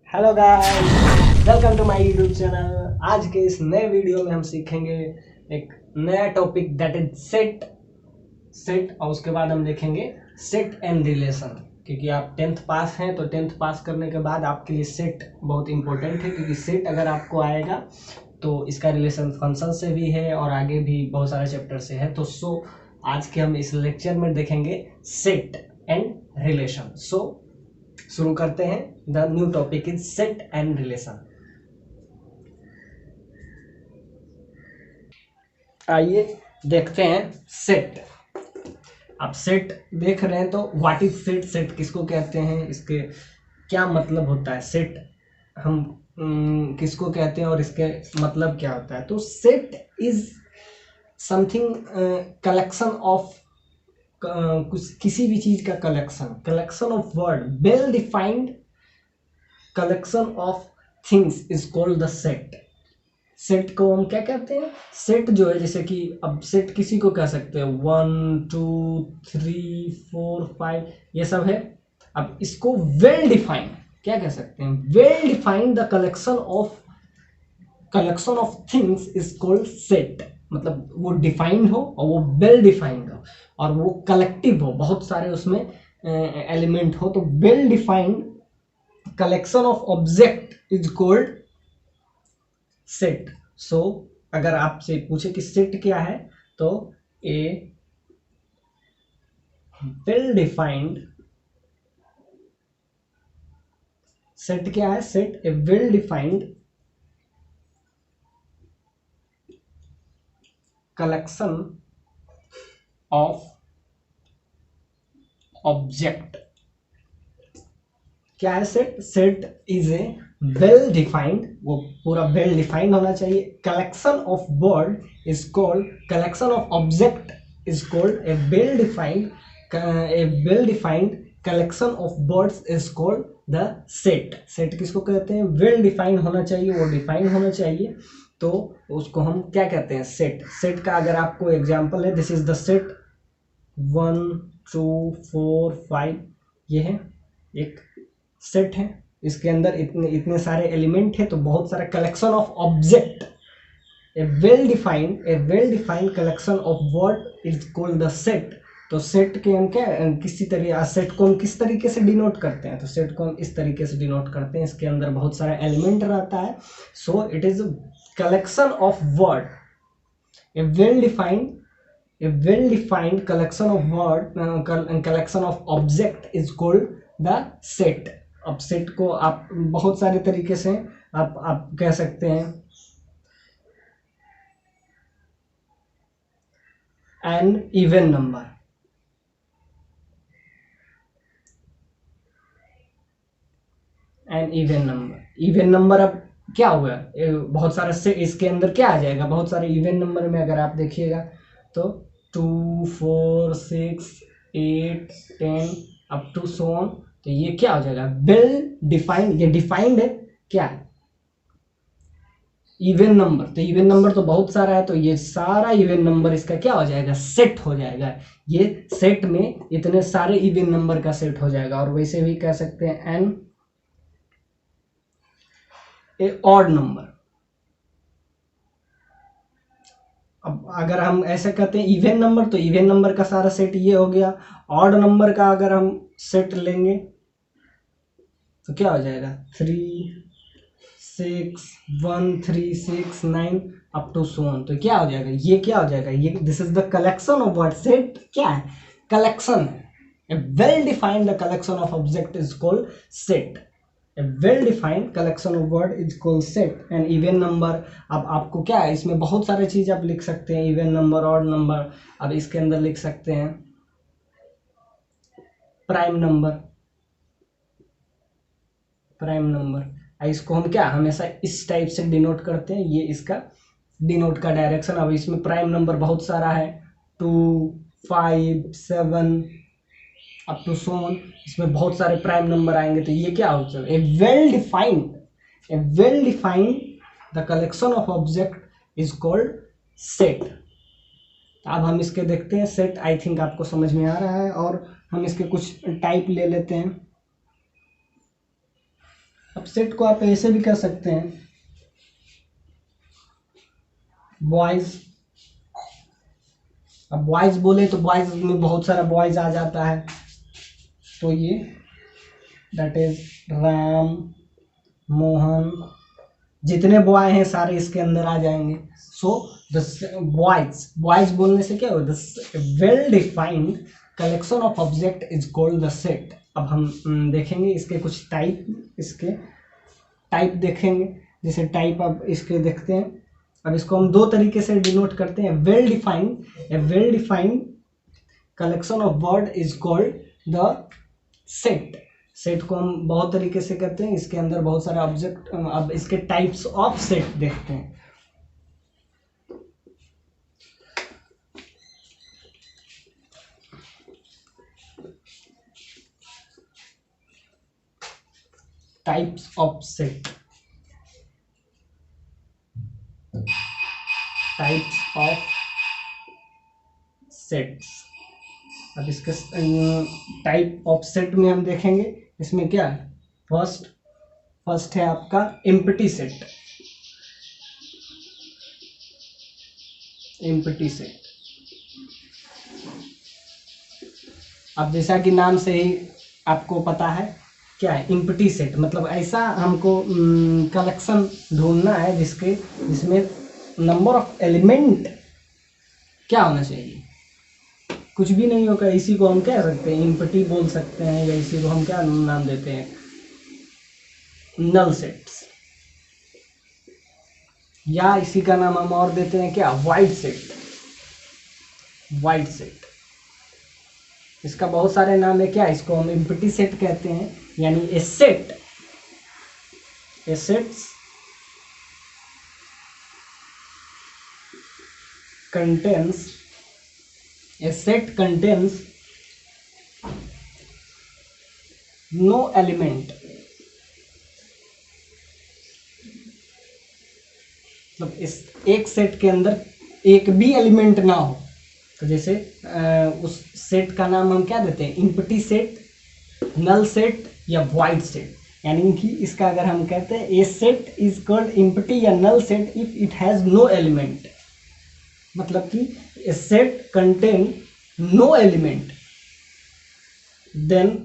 Hello guys, welcome to my YouTube channel. आज के इस नए वीडियो में हम सीखेंगे एक नया topic that is set set और उसके बाद हम देखेंगे सेट एंड रिलेशन। क्योंकि आप 10th पास हैं तो 10th पास करने के बाद आपके लिए सेट बहुत इंपॉर्टेंट है, क्योंकि सेट अगर आपको आएगा तो इसका रिलेशन फंक्शन से भी है और आगे भी बहुत सारे चैप्टर से है। तो आज के हम इस लेक्चर में देखेंगे सेट एंड रिलेशन। शुरू करते हैं। The new topic is set and relation. आइए देखते हैं सेट। आप सेट देख रहे हैं तो व्हाट इज सेट, सेट किसको कहते हैं, इसके क्या मतलब होता है, सेट हम किसको कहते हैं और इसके मतलब क्या होता है। तो set is something collection of कुछ किसी भी चीज का collection of word, well defined collection of things is called the set. Set को हम क्या कहते हैं, सेट जो है, जैसे कि अब सेट किसी को कह सकते हैं 1 2 3 4 5 ये सब है। अब इसको वेल डिफाइंड क्या कह सकते हैं, well defined the collection of things is called set. मतलब वो डिफाइंड हो और वो वेल डिफाइंड हो और वो कलेक्टिव हो, बहुत सारे उसमें एलिमेंट हो, तो well defined collection of object is called set. So अगर आपसे पूछे कि सेट क्या है तो ए वेल डिफाइंड, सेट क्या है, set A well defined collection of object. क्या है set, set is a well defined, वो पूरा वेल डिफाइंड होना चाहिए। Collection of word is called, collection of object is called a well defined, A well defined collection of words is called the set. Set किसको कहते हैं, well defined होना चाहिए, वो डिफाइंड होना चाहिए, तो उसको हम क्या कहते हैं, सेट। सेट का अगर आपको एग्जांपल है, दिस इज द सेट 1 2 4 5, ये है एक सेट है। इसके अंदर इतने इतने सारे एलिमेंट है, तो बहुत सारा collection of object, A well defined collection of word is called the set. तो सेट के हम क्या किसी तरह सेट को हम किस तरीके से डिनोट करते हैं, तो सेट को हम इस तरीके से डिनोट करते हैं, इसके अंदर बहुत सारा एलिमेंट रहता है, so it is collection of word, A well defined collection of word, collection of object is called the set। अब सेट को आप बहुत सारे तरीके से आप कह सकते हैं, an even number, even number अब क्या हुआ, बहुत सारा से इसके अंदर क्या आ जाएगा, बहुत सारे इवन नंबर में अगर आप देखिएगा तो 2 4 6 8 10 अप टू सो ऑन, तो ये क्या हो जाएगा, वेल डिफाइंड, ये डिफाइंड है क्या, इवन नंबर। तो इवन नंबर तो बहुत सारा है, तो ये सारा इवन नंबर इसका क्या हो जाएगा, सेट हो जाएगा। ये सेट में इतने सारे इवन नंबर का सेट हो जाएगा। और वैसे भी कह सकते हैं एन ए ऑड नंबर। अब अगर हम ऐसे कहते हैं इवन नंबर, तो इवन नंबर का सारा सेट ये हो गया। ऑड नंबर का अगर हम सेट लेंगे तो क्या हो जाएगा, 3 6 1 3 6 9 अप टू सो ऑन, तो क्या हो जाएगा, ये क्या हो जाएगा, ये this is the collection of word. Set क्या है, कलेक्शन है। A well defined the collection of object is called set. A well-defined collection of word is called set। and even number, अब आपको क्या है, इसमें बहुत सारे चीज आप लिख सकते हैं, इवन नंबर, ऑड नंबर। अब इसके अंदर लिख सकते हैं प्राइम नंबर। इसको हम क्या हमेशा इस टाइप से डिनोट करते हैं, ये इसका डिनोट का डायरेक्शन। अब इसमें प्राइम नंबर बहुत सारा है, 2 5 7 अप टू सो ऑन, इसमें बहुत सारे प्राइम नंबर आएंगे, तो ये क्या होता है, a well defined the collection of object is called set. अब हम इसके देखते हैं सेट, आई थिंक आपको समझ में आ रहा है, और हम इसके कुछ टाइप ले लेते हैं। अब सेट को आप ऐसे भी कर सकते हैं, बॉयज। अब बॉयज बोले तो बॉयज में बहुत सारा बॉयज आ जाता है, तो ये दैट इज राम, मोहन, जितने बॉय हैं सारे इसके अंदर आ जाएंगे। सो द बॉयज, बॉयज बोलने से क्या होगा, the well defined collection of object is called the set. अब हम देखेंगे इसके कुछ टाइप, इसके टाइप देखेंगे। जैसे टाइप अब इसके देखते हैं। अब इसको हम दो तरीके से डिनोट करते हैं। Well defined, A well defined collection of word is called the set. Set को हम बहुत तरीके से करते हैं, इसके अंदर बहुत सारे ऑब्जेक्ट। अब इसके टाइप्स ऑफ सेट देखते हैं। Types of set, types of sets. अब इसके टाइप ऑफ सेट में हम देखेंगे, इसमें क्या है, फर्स्ट है आपका एम्प्टी सेट। एम्प्टी सेट, अब जैसा कि नाम से ही आपको पता है क्या है एम्प्टी सेट, मतलब ऐसा हमको कलेक्शन ढूंढना है जिसमें नंबर ऑफ एलिमेंट क्या होना चाहिए, कुछ भी नहीं होगा। इसी को हम क्या सकते हैं, एम्प्टी बोल सकते हैं, या इसी को हम क्या नाम देते हैं, नल सेट्स, या इसी का नाम हम और देते हैं क्या, वाइड सेट। वाइड सेट, इसका बहुत सारे नाम है। क्या, इसको हम एम्प्टी सेट कहते हैं, यानी a set, a sets contains, a set contains no element, मतलब इस एक सेट के अंदर एक भी एलिमेंट ना हो। तो जैसे उस सेट का नाम हम क्या देते हैं, एम्प्टी सेट, नल सेट या वाइड सेट। यानी कि इसका अगर हम कहते हैं a set is called empty या null set if it has no element, मतलब कि a set contain no element, then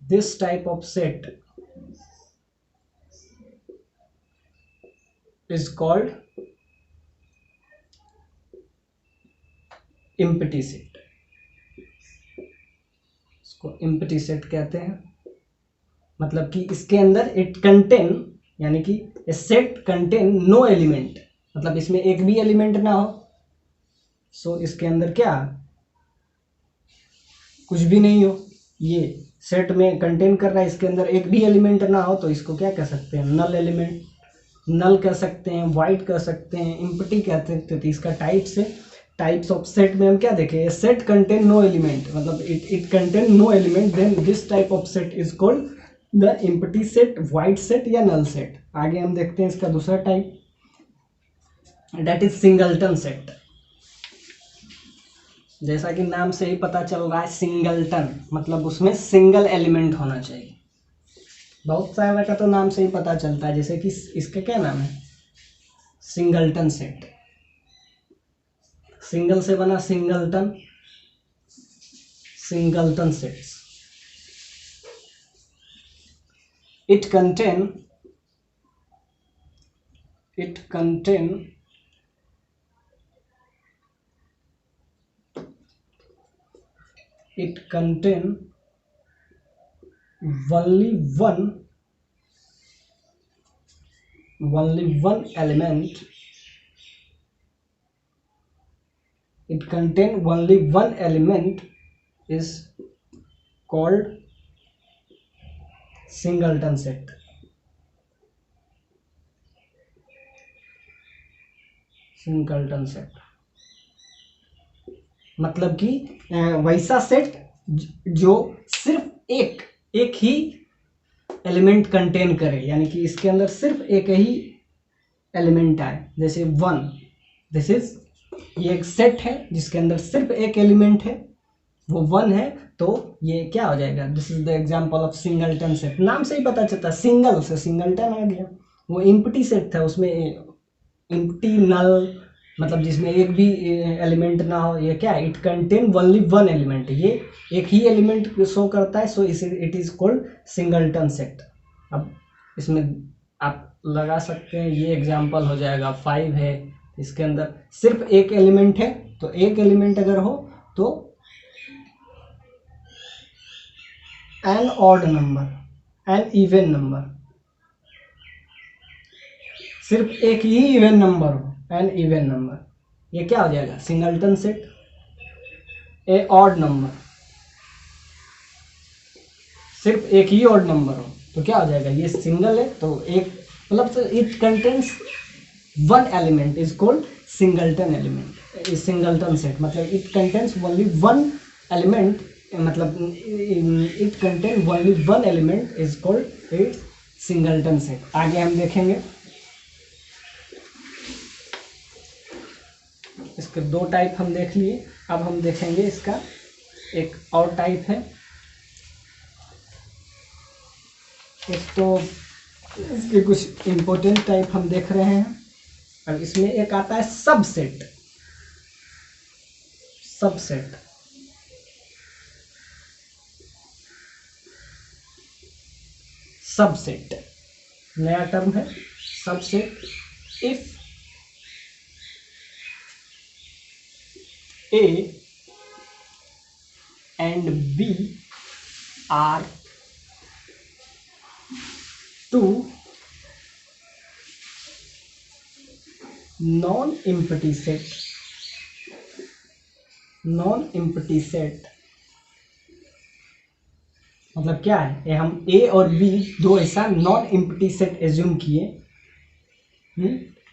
this type of set is called empty set। इसको empty set कहते हैं, मतलब कि इसके अंदर it contain, यानी कि a set contain no element, मतलब इसमें एक भी एलिमेंट ना हो। सो इसके अंदर क्या, कुछ भी नहीं हो, ये सेट में कंटेन कर रहा है, इसके अंदर एक भी एलिमेंट ना हो, तो इसको क्या कह सकते हैं, नल एलिमेंट, नल कह सकते हैं, वाइड कह सकते हैं, एम्प्टी कहते हैं। तो इसका टाइप्स ऑफ सेट में हम क्या देखें, सेट कंटेन नो एलिमेंट, मतलब it contain no element, then this type of set is called the empty set, void set या नल सेट। आगे हम देखते हैं इसका दूसरा type, that is singleton set. जैसा कि नाम से ही पता चल रहा है सिंगलटन, मतलब उसमें सिंगल एलिमेंट होना चाहिए। बहुत सारा का तो नाम से ही पता चलता है, जैसे कि इसका क्या नाम है, सिंगलटन सेट। सिंगल से बना singleton, singleton sets. It contain only one element. It contain only one element is called singleton set। Singleton set मतलब कि वैसा सेट जो सिर्फ एक ही एलिमेंट कंटेन करे, यानी कि इसके अंदर सिर्फ एक ही एलिमेंट आए। जैसे वन, दिस इज, ये एक सेट है जिसके अंदर सिर्फ एक एलिमेंट है, वो 1 है तो ये क्या हो जाएगा, this is the example of singleton set. नाम से ही पता चलता है, सिंगल से सिंगलटन आ गया। वो एम्प्टी सेट था, उसमें एम्प्टी नल मतलब जिसमें एक भी एलिमेंट ना हो, ये क्या है, it contain only one element, ये एक ही एलिमेंट शो करता है, so it is called singleton set. अब इसमें आप लगा सकते हैं, ये एग्जांपल हो जाएगा 5 है, इसके अंदर सिर्फ एक एलिमेंट है, तो एक एलिमेंट अगर हो तो an odd number an even number, सिर्फ एक ही इवन नंबर हो एन इवन नंबर, ये क्या हो जाएगा singleton set. A odd number, सिर्फ एक ही ऑड नंबर हो तो क्या हो जाएगा, ये सिंगल है तो एक मतलब it contains one element is called singleton element, is singleton set, मतलब it contains only one element, मतलब it contain only one element is called it singleton set. आगे हम देखेंगे, इसके दो टाइप हम देख लिए, अब हम देखेंगे इसका एक और टाइप है, एक तो इसके कुछ इंपॉर्टेंट टाइप हम देख रहे हैं। और इसमें एक आता है सबसेट, सबसेट सबसेट नया टर्म है subset. If A and B are two non-empty set, non-empty set मतलब क्या है, ये हम A और B दो ऐसा नॉन एम्प्टी सेट एज्यूम किए।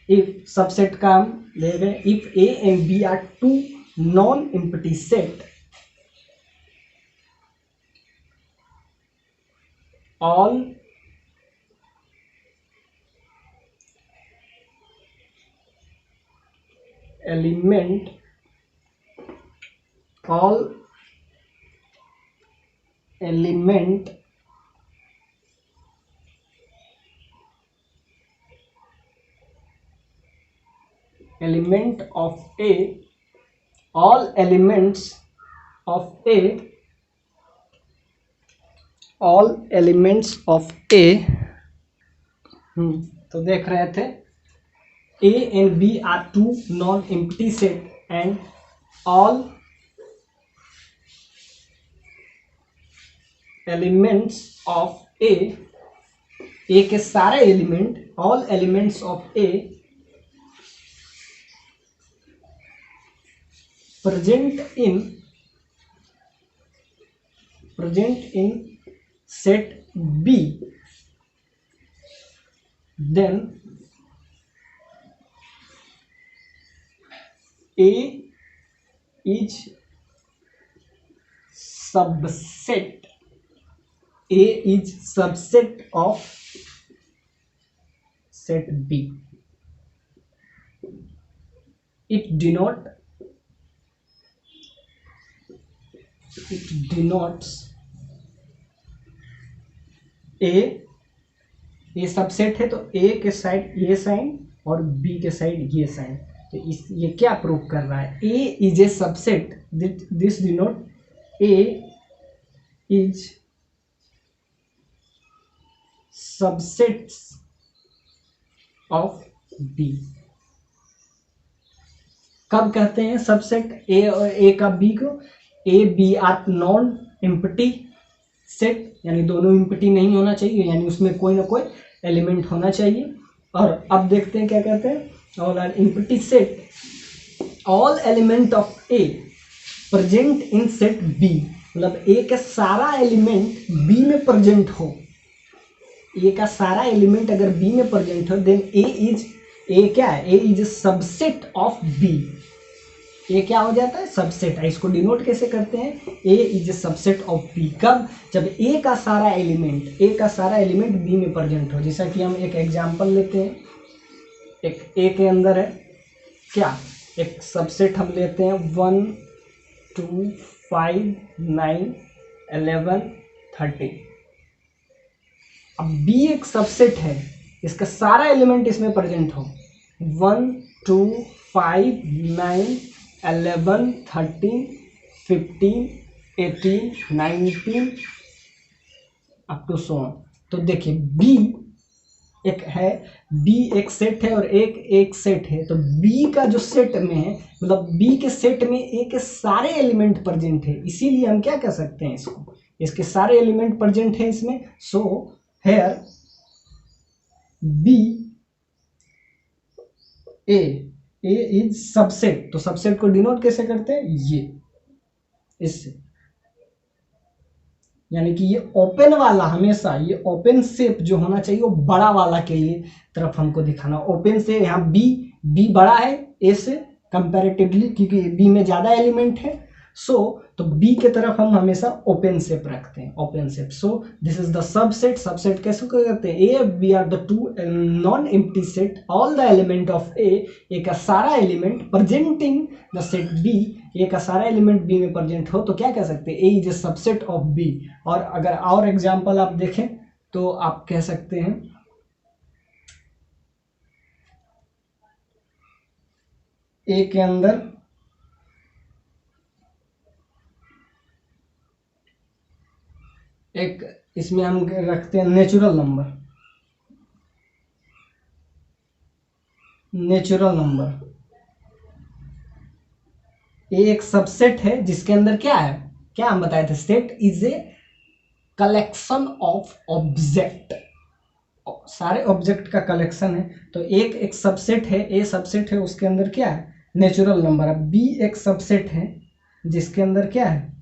इफ सबसेट का हम ले गए, if A and B are two non empty set, all element, all element element of A, all elements of A, all elements of A, तो देख रहे थे A and B are two non-empty set and all elements of A के सारे element, all elements of A present in set B, then A is subset, A is subset of set B. It denotes A subset है तो A के side ये sign और B के side ये sign, तो ये क्या प्रूव कर रहा है, A is a subset, this denote A is subsets of B। कब कहते हैं सबसेट A का B को, A B are non empty set, यानी दोनों एम्प्टी नहीं होना चाहिए, यानी उसमें कोई ना कोई एलिमेंट होना चाहिए। और अब देखते हैं क्या कहते हैं, all are empty set, all element of A present in set B, मतलब A का सारा एलिमेंट B में प्रेजेंट हो, A का सारा एलिमेंट अगर B में प्रेजेंट हो, देन A क्या है, A is subset of B, ये क्या हो जाता है सबसेट है। इसको डिनोट कैसे करते हैं, A is a subset of B, कब, जब A का सारा एलिमेंट B में प्रेजेंट हो। जैसा कि हम एक एग्जांपल लेते हैं, एक A के अंदर है क्या, एक सबसेट हम लेते हैं 1 2 5 9 11 13। अब B एक सबसेट है, इसका सारा एलिमेंट इसमें प्रेजेंट हो, 1 2 5 9 11 13 15 18 19 अप टू सो ऑन। तो देखिए B एक है, B एक सेट है और एक सेट है। तो B का जो सेट में है, मतलब B के सेट में A के सारे एलिमेंट प्रेजेंट है, इसीलिए हम क्या कह सकते हैं इसको, इसके सारे एलिमेंट प्रेजेंट है इसमें। So here B A is subset. तो सबसेट को डिनोट कैसे करते हैं, ये इससे, यानी कि ये ओपन वाला, हमेशा ये ओपन शेप जो होना चाहिए वो बड़ा वाला के लिए तरफ हमको दिखाना। ओपन से यहाँ बी बड़ा है ए से कंपैरेटिवली, क्योंकि बी में ज्यादा एलिमेंट है। तो बी के तरफ हम हमेशा ओपन शेप रखते हैं, open shape. So this is the subset. Subset कैसे करते हैं, A B are the two non empty set, all the element of A का सारा element presenting the set B, A का सारा एलिमेंट बी में प्रेजेंट हो, तो क्या कह सकते हैं, A is a subset of B. और अगर और एग्जांपल आप देखें तो आप कह सकते हैं ए के अंदर एक, इसमें हम रखते हैं नेचुरल नंबर, नेचुरल नंबर। ए एक सबसेट है जिसके अंदर क्या है, क्या हम बताए थे, set is a collection of object, सारे ऑब्जेक्ट का कलेक्शन है। तो एक सबसेट है, ए सबसेट है, उसके अंदर क्या है, नेचुरल नंबर। अब बी एक सबसेट है जिसके अंदर क्या है,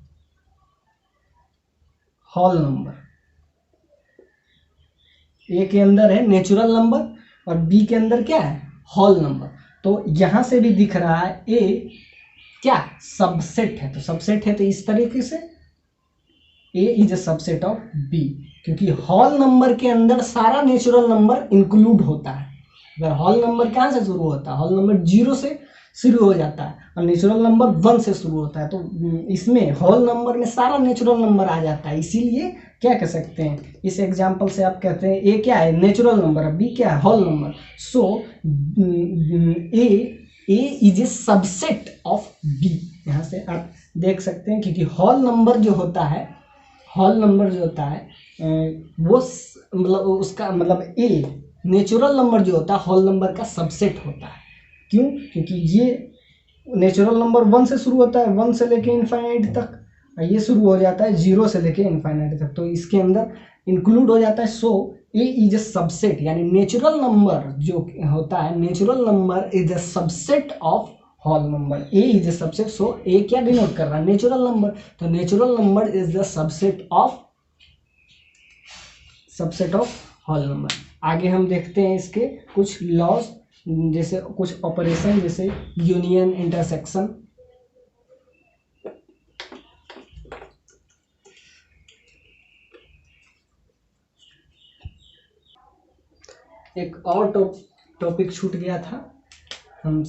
होल नंबर। ए के अंदर है नेचुरल नंबर और बी के अंदर क्या है, होल नंबर। तो यहां से भी दिख रहा है ए क्या, सबसेट है। तो सबसेट है तो इस तरीके से A is a subset of B, क्योंकि होल नंबर के अंदर सारा नेचुरल नंबर इंक्लूड होता है। अगर होल नंबर कहाँ से शुरू होता है, होल नंबर 0 से शुरू हो जाता है और नेचुरल नंबर 1 से शुरू होता है। तो इसमें होल नंबर में सारा नेचुरल नंबर आ जाता है, इसीलिए क्या कह सकते हैं, इस एग्जाम्पल से आप कहते हैं ए क्या है, नेचुरल नंबर, बी क्या है, whole number. So A is a subset of B. यहाँ से आप देख सकते हैं, क्योंकि होल नंबर जो होता है, होल नंबर जो होता है वो मतलब उसका मतलब ए नेचुरल नंबर जो होता है होल नंबर का सबसेट होता है। क्यों, क्योंकि ये नेचुरल नंबर 1 से शुरू होता है, 1 से लेके इनफाइनाइट तक, ये शुरू हो जाता है 0 से लेके इनफाइनाइट तक, तो इसके अंदर इंक्लूड हो जाता है। So A is a subset, यानी नेचुरल नंबर जो होता है, natural number is a subset of whole number. A is a subset, so A क्या डिनोट कर रहा है, नेचुरल नंबर। तो natural number is the subset of whole number. आगे हम देखते हैं इसके कुछ लॉज, जैसे कुछ ऑपरेशन, जैसे यूनियन, इंटरसेक्शन। एक और टॉपिक छूट गया था, हम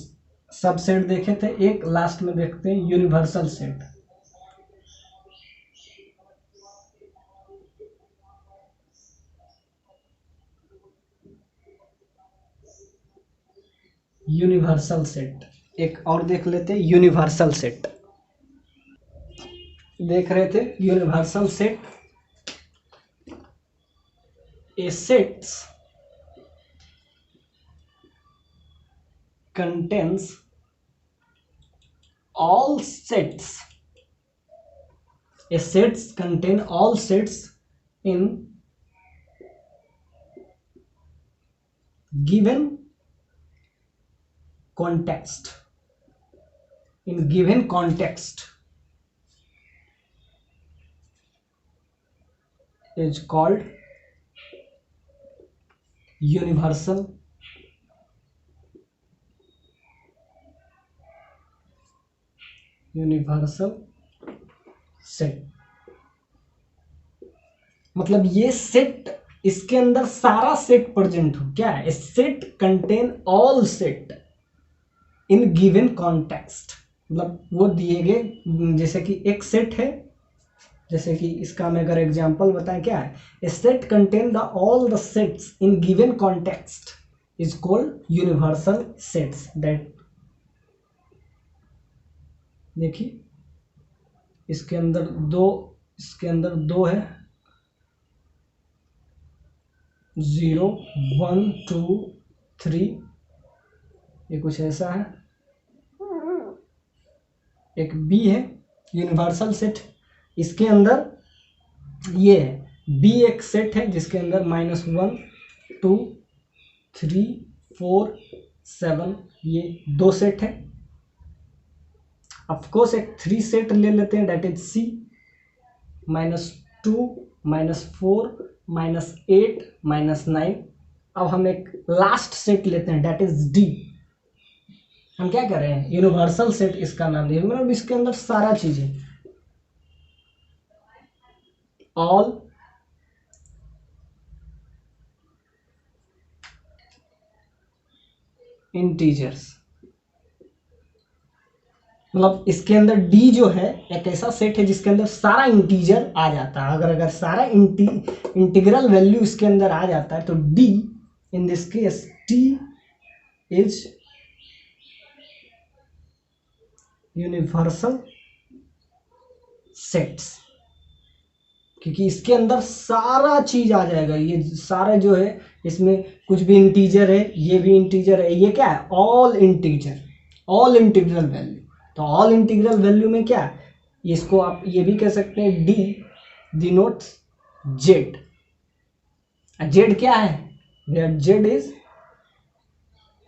सबसेट देखे थे, एक लास्ट में देखते हैं यूनिवर्सल सेट। यूनिवर्सल सेट एक और देख लेते हैं, यूनिवर्सल सेट देख रहे थे। Universal set, a sets contains all sets, a sets contain all sets in given context, in given context is called universal set. मतलब ये सेट, इसके अंदर सारा सेट प्रेजेंट हो, क्या है, set contain all set in given context. मतलब वो दिए गए, जैसे कि एक सेट है, जैसे कि इसका मैं अगर एग्जांपल बताएं क्या है, a set contain the all the sets in given context is called universal sets. That देखिए इसके अंदर दो है, 0 1 2 3, ये कुछ ऐसा है। एक बी है यूनिवर्सल सेट, इसके अंदर ये है बी एक सेट है जिसके अंदर -1 2 3 4 7 ये दो सेट है। ऑफकोर्स एक 3 सेट ले लेते हैं, डेट इज सी, -2 -4 -8 -9। अब हम एक लास्ट सेट लेते हैं, डेट इज डी। हम क्या कर रहे हैं, यूनिवर्सल सेट इसका नाम दिया, मतलब इसके अंदर सारा चीजें, ऑल इंटीजर्स, मतलब इसके अंदर डी जो है एक ऐसा सेट है जिसके अंदर सारा इंटीजर आ जाता है। अगर सारा इंटीग्रल वैल्यू इसके अंदर आ जाता है तो D in this case T is universal sets, क्योंकि इसके अंदर सारा चीज आ जाएगा। ये सारा जो है इसमें कुछ भी इंटीजर है, ये भी इंटीजर है, ये क्या है, all integer, all integral value. तो ऑल इंटीग्रल वैल्यू में क्या है, इसको आप ये भी कह सकते हैं डी डिनोट्स जेड। जेड क्या है, where Z is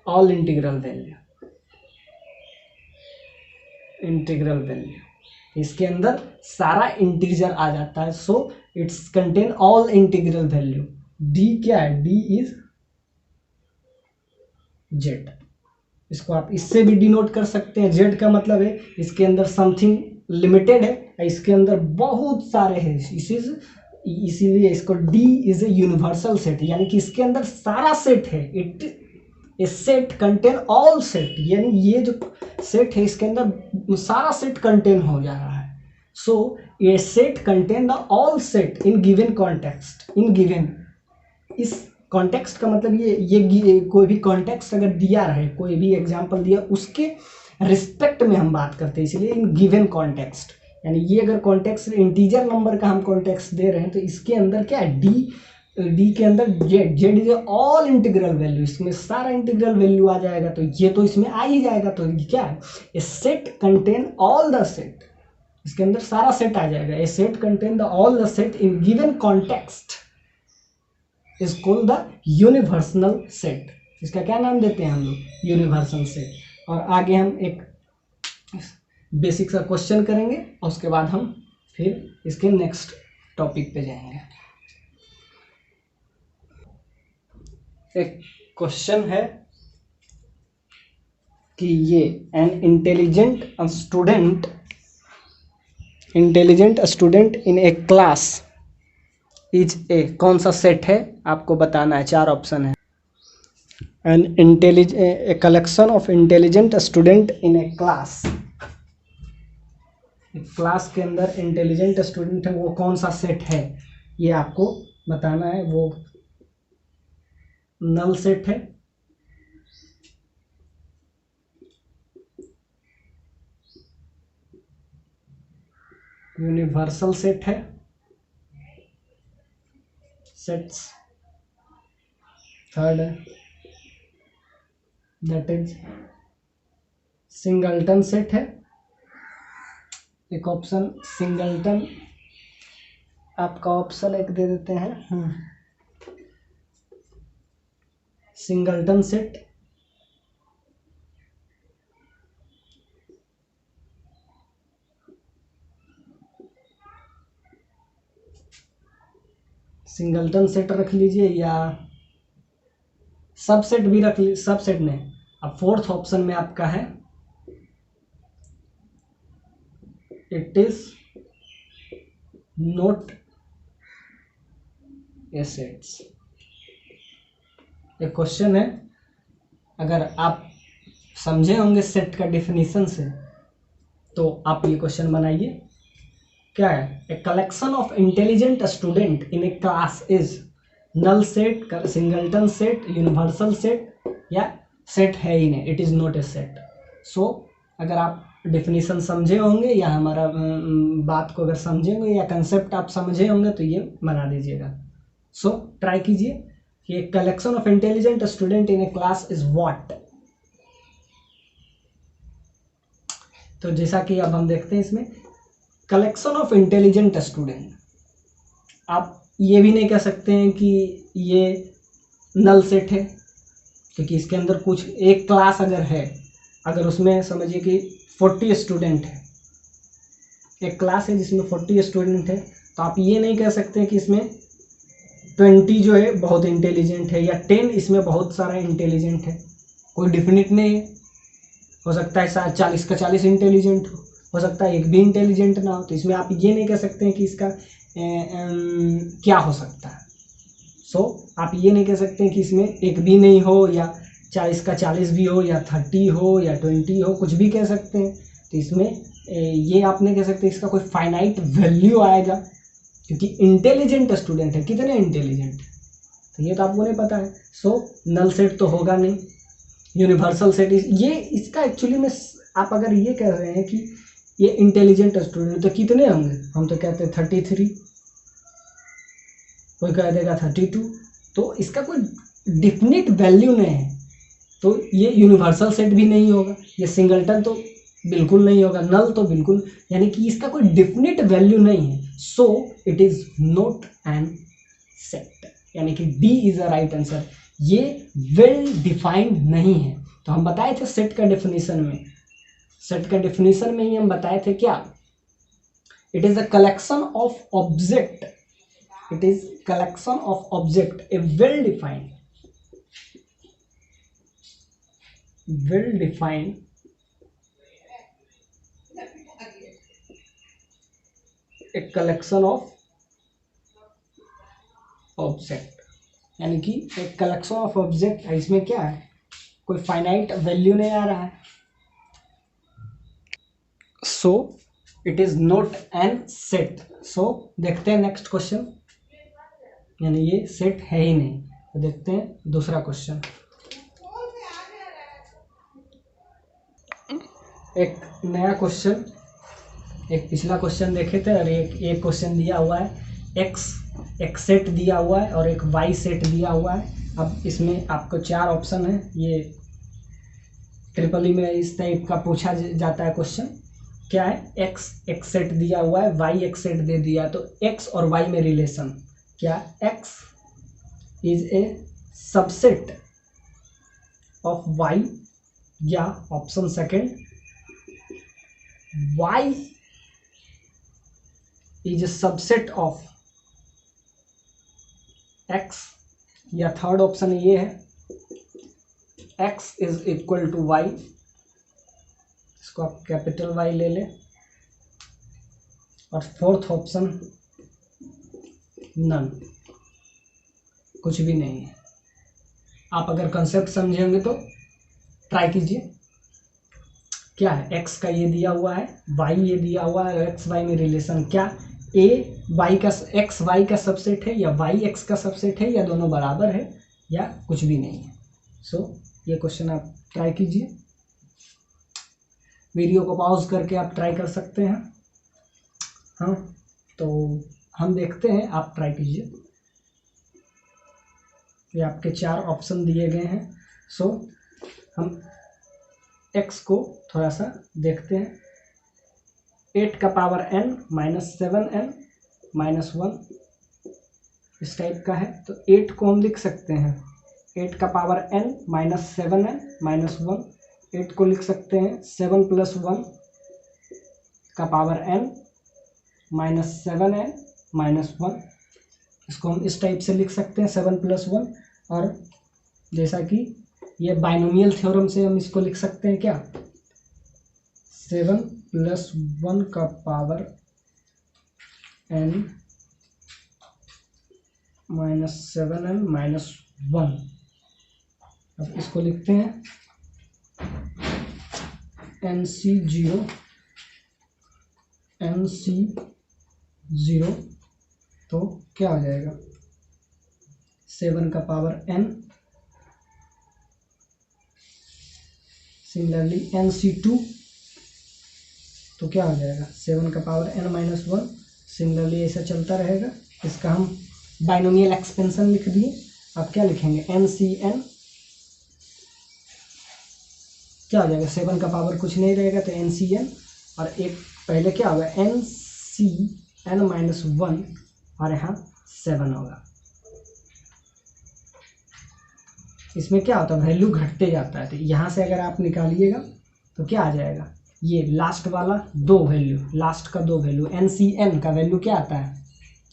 all integral value, integral value, इसके अंदर सारा इंटीजर आ जाता है, so it's contain all integral value. D क्या है, डी इज जेड। इसको आप इससे भी डिनोट कर सकते हैं, जेड का मतलब है इसके अंदर समथिंग लिमिटेड है, इसके अंदर बहुत सारे हैं, इसीलिए इसको D is a universal set, यानी कि इसके अंदर सारा सेट है। It A set contain all set, यानी ये जो सेट है इसके अंदर सारा सेट कंटेन हो जा रहा है। So a set contain the all set in given context, in given, इस कॉन्टेक्स्ट का मतलब ये कोई भी कॉन्टेक्स्ट अगर दिया रहे, कोई भी एग्जांपल दिया, उसके रिस्पेक्ट में हम बात करते हैं, इसलिए इन गिवन कॉन्टेक्स्ट। यानी ये अगर कॉन्टेक्स्ट इंटीजर नंबर का हम कॉन्टेक्स्ट दे रहे हैं तो इसके अंदर क्या है, डी के अंदर Z, Z is all integral value, इसमें सारा इंटीग्रल वैल्यू आ जाएगा, तो ये तो इसमें आ ही जाएगा। तो क्या है, a set contain all the set, इसके अंदर सारा सेट आ जाएगा। A set contain the all the set in given context is called the universal set. इसका क्या नाम देते हैं हम लोग, यूनिवर्सल सेट। और आगे हम एक बेसिक सा क्वेश्चन करेंगे और उसके बाद हम फिर इसके नेक्स्ट टॉपिक पे जाएंगे। एक क्वेश्चन है कि ये an intelligent student in a class is a, कौन सा सेट है आपको बताना है, 4 ऑप्शन है। A collection of intelligent student in a class, class के अंदर इंटेलिजेंट स्टूडेंट है वो कौन सा सेट है, ये आपको बताना है। वो नल सेट है, यूनिवर्सल सेट है, सेट्स थर्ड है दैट इज सिंगलटन सेट है। एक ऑप्शन सिंगलटन, आपका ऑप्शन एक दे देते हैं, सिंगलटन सेट, सिंगलटन सेट रख लीजिए या सबसेट भी रख लीजिए, सबसेट नहीं। अब फोर्थ ऑप्शन में आपका है it is not a sets. एक क्वेश्चन है, अगर आप समझे होंगे सेट का डेफिनेशन से, तो आप ये क्वेश्चन बनाइए, क्या है, a collection of intelligent student in a class is null set, singleton set, universal set, या सेट है ही नहीं, it is not a set. So अगर आप डेफिनेशन समझे होंगे या हमारा बात को अगर समझेंगे या कंसेप्ट आप समझे होंगे तो ये बना दीजिएगा। सो ट्राई कीजिए कि collection of intelligent student in a class is what. तो जैसा कि अब हम देखते हैं इसमें कलेक्शन ऑफ इंटेलिजेंट स्टूडेंट, आप ये भी नहीं कह सकते हैं कि ये नल सेट है, क्योंकि इसके अंदर कुछ एक क्लास अगर है, अगर उसमें समझिए कि 40 स्टूडेंट है, एक क्लास है जिसमें 40 स्टूडेंट है, तो आप ये नहीं कह सकते कि इसमें 20 जो है बहुत इंटेलिजेंट है या 10 इसमें बहुत सारा इंटेलिजेंट है, कोई डिफिनिट नहीं है। हो सकता है 40 का 40 इंटेलिजेंट हो सकता है एक भी इंटेलिजेंट ना हो, तो इसमें आप ये नहीं कह सकते हैं कि इसका क्या हो सकता है। सो आप ये नहीं कह सकते हैं कि इसमें एक भी नहीं हो या 40 का 40 भी हो या 30 हो या 20 हो, कुछ भी कह सकते हैं। तो इसमें ये आप नहीं कह सकते इसका कोई फाइनाइट वैल्यू आएगा, क्योंकि इंटेलिजेंट स्टूडेंट है, कितने इंटेलिजेंट, तो ये तो आपको नहीं पता है। सो नल सेट तो होगा नहीं, यूनिवर्सल सेट ये इसका एक्चुअली में आप अगर ये कह रहे हैं कि ये इंटेलिजेंट स्टूडेंट तो कितने होंगे, हम तो कहते हैं 33, कोई कह देगा 32, तो इसका कोई डिफिनिट वैल्यू नहीं है। तो ये यूनिवर्सल सेट भी नहीं होगा, ये सिंगलटन तो बिल्कुल नहीं होगा, नल तो बिल्कुल, यानी कि इसका कोई डिफिनिट वैल्यू नहीं है। So it is not an set, यानी कि D is a right answer. ये वेल डिफाइंड नहीं है। तो हम बताए थे सेट का डेफिनेशन में, सेट का डेफिनेशन में ही हम बताए थे क्या, it is a collection of object, it is collection of object, a well defined a collection of object, यानी कि एक कलेक्शन ऑफ ऑब्जेक्ट है, इसमें क्या है, कोई फाइनाइट वैल्यू नहीं आ रहा है। So it is not an set. So देखते हैं नेक्स्ट क्वेश्चन, यानी ये सेट है ही नहीं। तो देखते हैं दूसरा क्वेश्चन, एक नया क्वेश्चन, एक पिछला क्वेश्चन देखे थे और एक क्वेश्चन दिया हुआ है, एक सेट दिया हुआ है और एक वाई सेट दिया हुआ है। अब इसमें आपको 4 ऑप्शन है, ये ट्रिपल ई में इस टाइप का पूछा जाता है क्वेश्चन। क्या है, एक्स एक सेट दिया हुआ है, वाई एक सेट दे दिया, तो एक्स और वाई में रिलेशन क्या, X is a subset of Y, या option second Y is a subset of X, या थर्ड ऑप्शन ये है X is equal to Y, इसको आप कैपिटल वाई ले लें, और फोर्थ ऑप्शन नन, कुछ भी नहीं है। आप अगर कंसेप्ट समझे होंगे तो ट्राई कीजिए। क्या है, एक्स का ये दिया हुआ है, वाई ये दिया हुआ है, एक्स वाई में रिलेशन क्या, ए वाई का एक्स वाई का सबसेट है, या वाई एक्स का सबसेट है, या दोनों बराबर है, या कुछ भी नहीं है। सो ये क्वेश्चन आप ट्राई कीजिए, वीडियो को पॉज करके आप ट्राई कर सकते हैं। हाँ, तो हम देखते हैं, आप ट्राई कीजिए। ये आपके 4 ऑप्शन दिए गए हैं। सो हम x को थोड़ा सा देखते हैं, 8 का power n minus 7n minus 1 इस टाइप का है। तो 8 को हम लिख सकते हैं 8 का power n minus 7n minus 1, 8 को लिख सकते हैं 7 प्लस 1 का power n minus 7n minus 1, इसको हम इस टाइप से लिख सकते हैं 7 प्लस 1। और जैसा कि ये बाइनोमियल थ्योरम से हम इसको लिख सकते हैं क्या, 7 प्लस 1 का power n minus 7n minus 1। अब इसको लिखते हैं NC0 NC0, तो क्या हो जाएगा 7 का पावर n। सिमिलरली NC2, तो क्या हो जाएगा 7 का पावर n माइनस 1। सिमिलरली ऐसा चलता रहेगा। इसका हम बाइनोमियल एक्सपेंशन लिख दिए। अब क्या लिखेंगे NCN, क्या हो जाएगा 7 का पावर कुछ नहीं रहेगा तो NCN, और एक पहले क्या होगा NCN माइनस 1, और यहाँ 7 होगा। इसमें क्या होता है वैल्यू घटते जाता है, तो यहाँ से अगर आप निकालिएगा तो क्या आ जाएगा, ये लास्ट वाला दो वैल्यू, लास्ट का दो वैल्यू NCN का वैल्यू क्या आता है,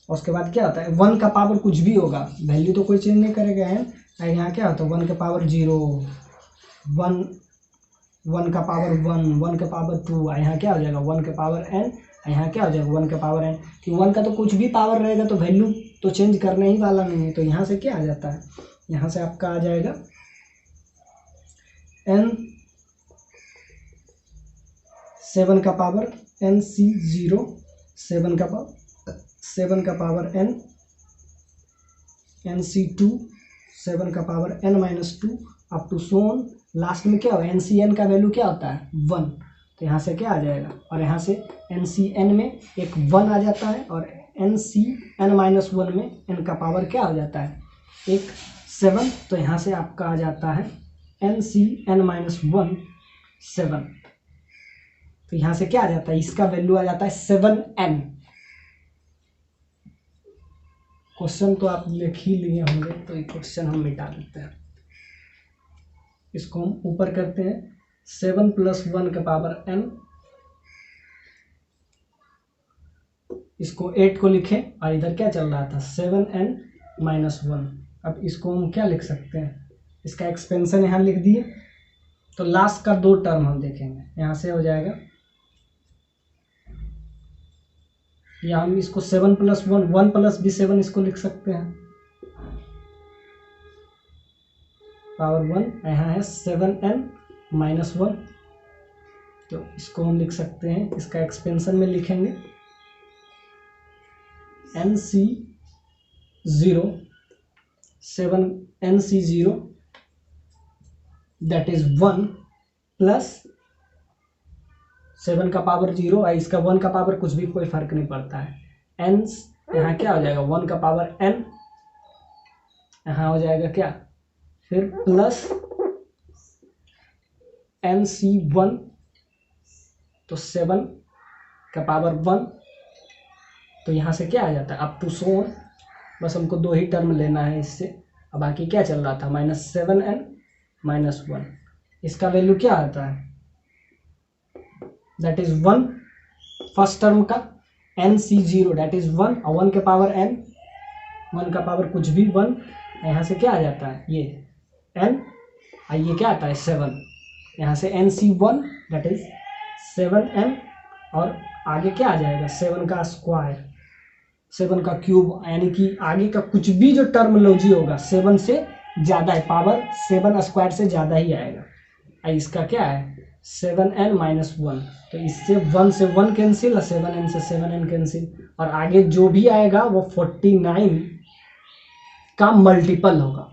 और उसके बाद क्या होता है 1 का पावर कुछ भी होगा, वैल्यू तो कोई चेंज नहीं करेगा है। यहाँ क्या होता है 1 का पावर 0, 1 का पावर 1, 1 का पावर 2, यहाँ क्या हो जाएगा 1 का पावर n, यहाँ क्या हो जाएगा 1 का पावर n। कि 1 का तो कुछ भी पावर रहेगा तो वैल्यू तो चेंज करने ही वाला नहीं है। तो यहाँ से क्या आ जाता है, यहाँ से आपका आ जाएगा n 7 का पावर NC0, 7 का पावर n, NC2 7 का power n minus 2 up to सोन। लास्ट में क्या होगा NCN का वैल्यू क्या होता है 1, तो यहाँ से क्या आ जाएगा, और यहाँ से NCN में एक 1 आ जाता है, और NCN माइनस 1 में n का पावर क्या हो जाता है एक 7, तो यहाँ से आपका आ जाता है NCN माइनस 1 7। तो यहाँ से क्या आ जाता है, इसका वैल्यू आ जाता है 7n। क्वेश्चन तो आप लिख ही लिए होंगे, तो ये क्वेश्चन हम मिटा देते हैं। इसको हम ऊपर करते हैं 7 + 1 का पावर n, इसको 8 को लिखें, और इधर क्या चल रहा था 7n माइनस 1। अब इसको हम क्या लिख सकते हैं, इसका एक्सपेंशन यहाँ लिख दिए। तो लास्ट का दो टर्म हम देखेंगे, यहाँ से हो जाएगा, या हम इसको 7 + 1, 1 + भी 7 इसको लिख सकते हैं, पावर 1, यहाँ है 7n माइनस 1। तो इसको हम लिख सकते हैं, इसका एक्सपेंशन में लिखेंगे NC0, 7NC0 that is 1 plus 7 का पावर 0, और इसका 1 का पावर कुछ भी कोई फर्क नहीं पड़ता है। n यहाँ क्या हो जाएगा 1 का पावर n, यहाँ हो जाएगा क्या, फिर प्लस NC1, तो 7 का पावर 1, तो यहाँ से क्या आ जाता है अप टू सोन। बस हमको दो ही टर्म लेना है इससे। अब बाकी क्या चल रहा था -7n माइनस 1, इसका वैल्यू क्या आता है दैट इज 1, फर्स्ट टर्म का NC0 दैट इज 1, और 1 के पावर n, 1 का पावर कुछ भी 1, यहाँ से क्या आ जाता है ये n, और ये क्या आता है 7, यहाँ से NC1 दैट इज 7n, और आगे क्या आ जाएगा 7 का स्क्वायर, 7 का क्यूब, यानी कि आगे का कुछ भी जो टर्मोलॉजी होगा 7 से ज़्यादा है, पावर 7 स्क्वायर से ज़्यादा ही आएगा। और इसका क्या है 7n माइनस 1, तो इससे 1 से 1 कैंसिल, और 7n से 7n कैंसिल, और आगे जो भी आएगा वो 49 का मल्टीपल होगा,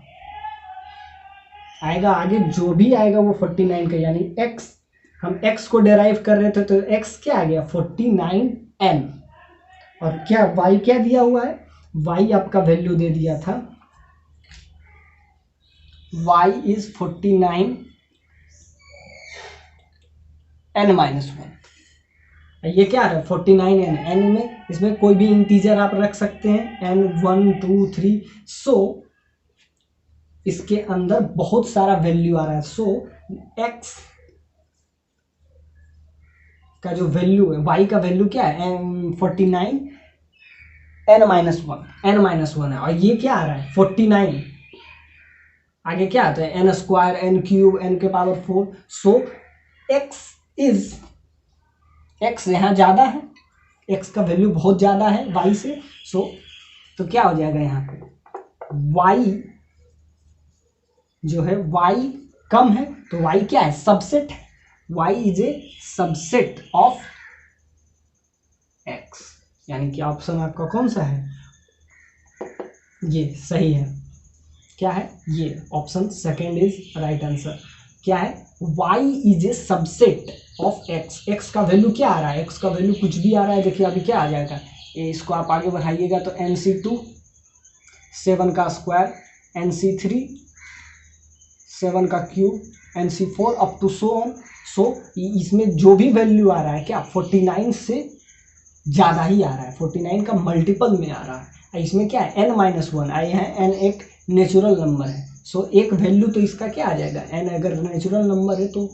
आएगा आगे जो भी आएगा वो 49 का, यानी x, हम x को डेराइव कर रहे थे तो x क्या आ गया 49n, और क्या y क्या दिया हुआ है, y आपका वैल्यू दे दिया था, y इज 49n माइनस 1। ये क्या है 49n, n में इसमें कोई भी इंटीजर आप रख सकते हैं, n 1 2 3, सो इसके अंदर बहुत सारा वैल्यू आ रहा है। सो x का जो वैल्यू है, y का वैल्यू क्या है 49 n माइनस 1 है, और ये क्या आ रहा है 49, आगे क्या आता है n square, n cube, n के पावर 4। सो x यहाँ ज़्यादा है, x का वैल्यू बहुत ज़्यादा है y से। सो तो क्या हो जाएगा यहाँ पे y जो है y कम है, तो y क्या है सबसेट है, y is a subset of x, यानी कि ऑप्शन आपका कौन सा है, ये सही है। क्या है ये option second is right answer. क्या है, y is a subset of x, x का वैल्यू क्या आ रहा है, x का वैल्यू कुछ भी आ रहा है, देखिए अभी क्या आ जाएगा, इसको आप आगे बढ़ाइएगा तो NC2 7 का स्क्वायर, NC3 7 का cube, NC4 up to so on. So इसमें जो भी वैल्यू आ रहा है क्या 49 से ज़्यादा ही आ रहा है, 49 का मल्टीपल में आ रहा है। इसमें क्या है n-1 आए हैं, n एक नेचुरल नंबर है। सो एक वैल्यू तो इसका क्या आ जाएगा, n अगर नेचुरल नंबर है तो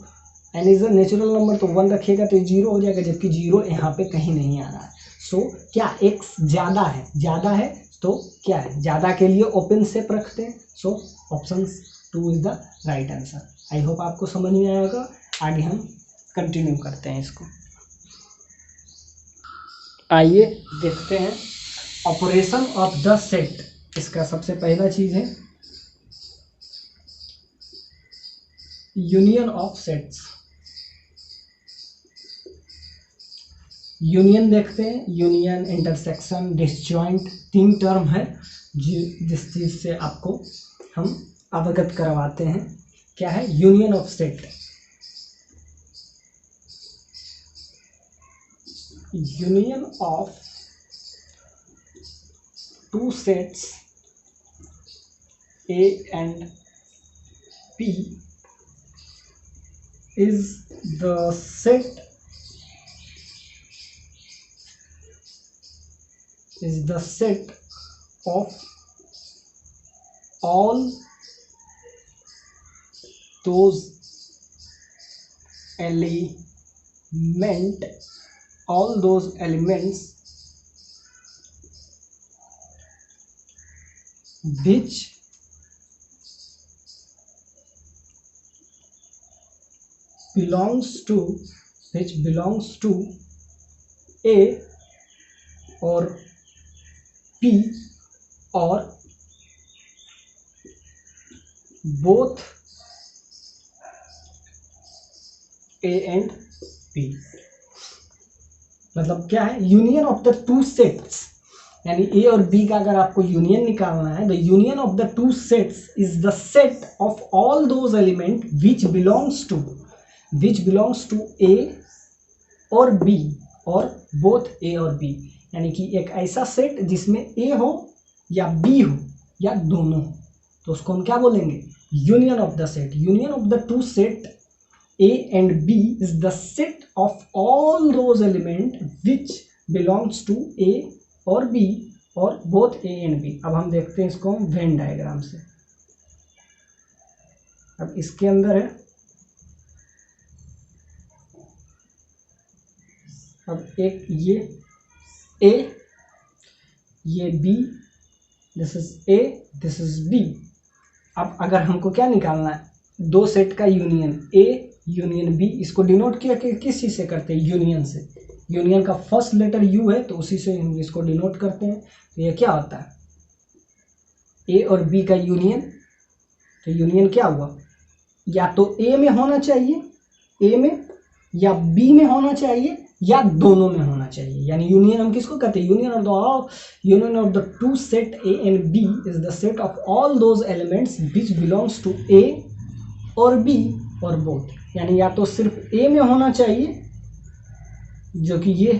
n is a natural number तो 1 रखिएगा तो 0 हो जाएगा, जबकि 0 यहाँ पे कहीं नहीं आ रहा है। सो क्या x ज़्यादा है तो क्या है, ज़्यादा के लिए ओपन सेप रखते हैं। So option 2 is the right answer. I hope आपको समझ में आया होगा। आगे हम कंटिन्यू करते हैं इसको। आइए देखते हैं ऑपरेशन ऑफ द सेट। इसका सबसे पहला चीज है यूनियन ऑफ सेट्स। यूनियन देखते हैं, यूनियन, इंटरसेक्शन, डिसजॉइंट, 3 टर्म है जिस चीज से आपको हम अवगत करवाते हैं। क्या है union of set. Union of 2 sets A and P is the set of all those elements which belongs to A or P or both A and P। मतलब क्या है यूनियन ऑफ द 2 सेट्स, यानी ए और B का अगर आपको union निकालना है, the union of the 2 sets is the set of all those element which belongs to A और बी और बोथ ए और बी। यानी कि एक ऐसा सेट जिसमें ए हो या बी हो या दोनों हो, तो उसको हम क्या बोलेंगे, union of the set. Union of the 2 set A and B is the set of all those elements which belongs to A or B or both A and B। अब हम देखते हैं इसको वेन डायग्राम से। अब इसके अंदर है, अब एक ये A, ये B, this is A, this is B। अब अगर हमको क्या निकालना है, 2 सेट का यूनियन A यूनियन बी, इसको डिनोट किया कि किस चीज से करते हैं, यूनियन से। यूनियन का फर्स्ट लेटर यू है तो उसी से हम इसको डिनोट करते हैं। तो ये क्या होता है ए और बी का यूनियन। तो यूनियन क्या हुआ, या तो ए में होना चाहिए, ए में, या बी में होना चाहिए, या दोनों में होना चाहिए। यानी यूनियन हम किसको कहते हैं, union of the 2 set A and B is the set of all those elements which belongs to A और बी और बोथ। यानी या तो सिर्फ ए में होना चाहिए, जो कि ये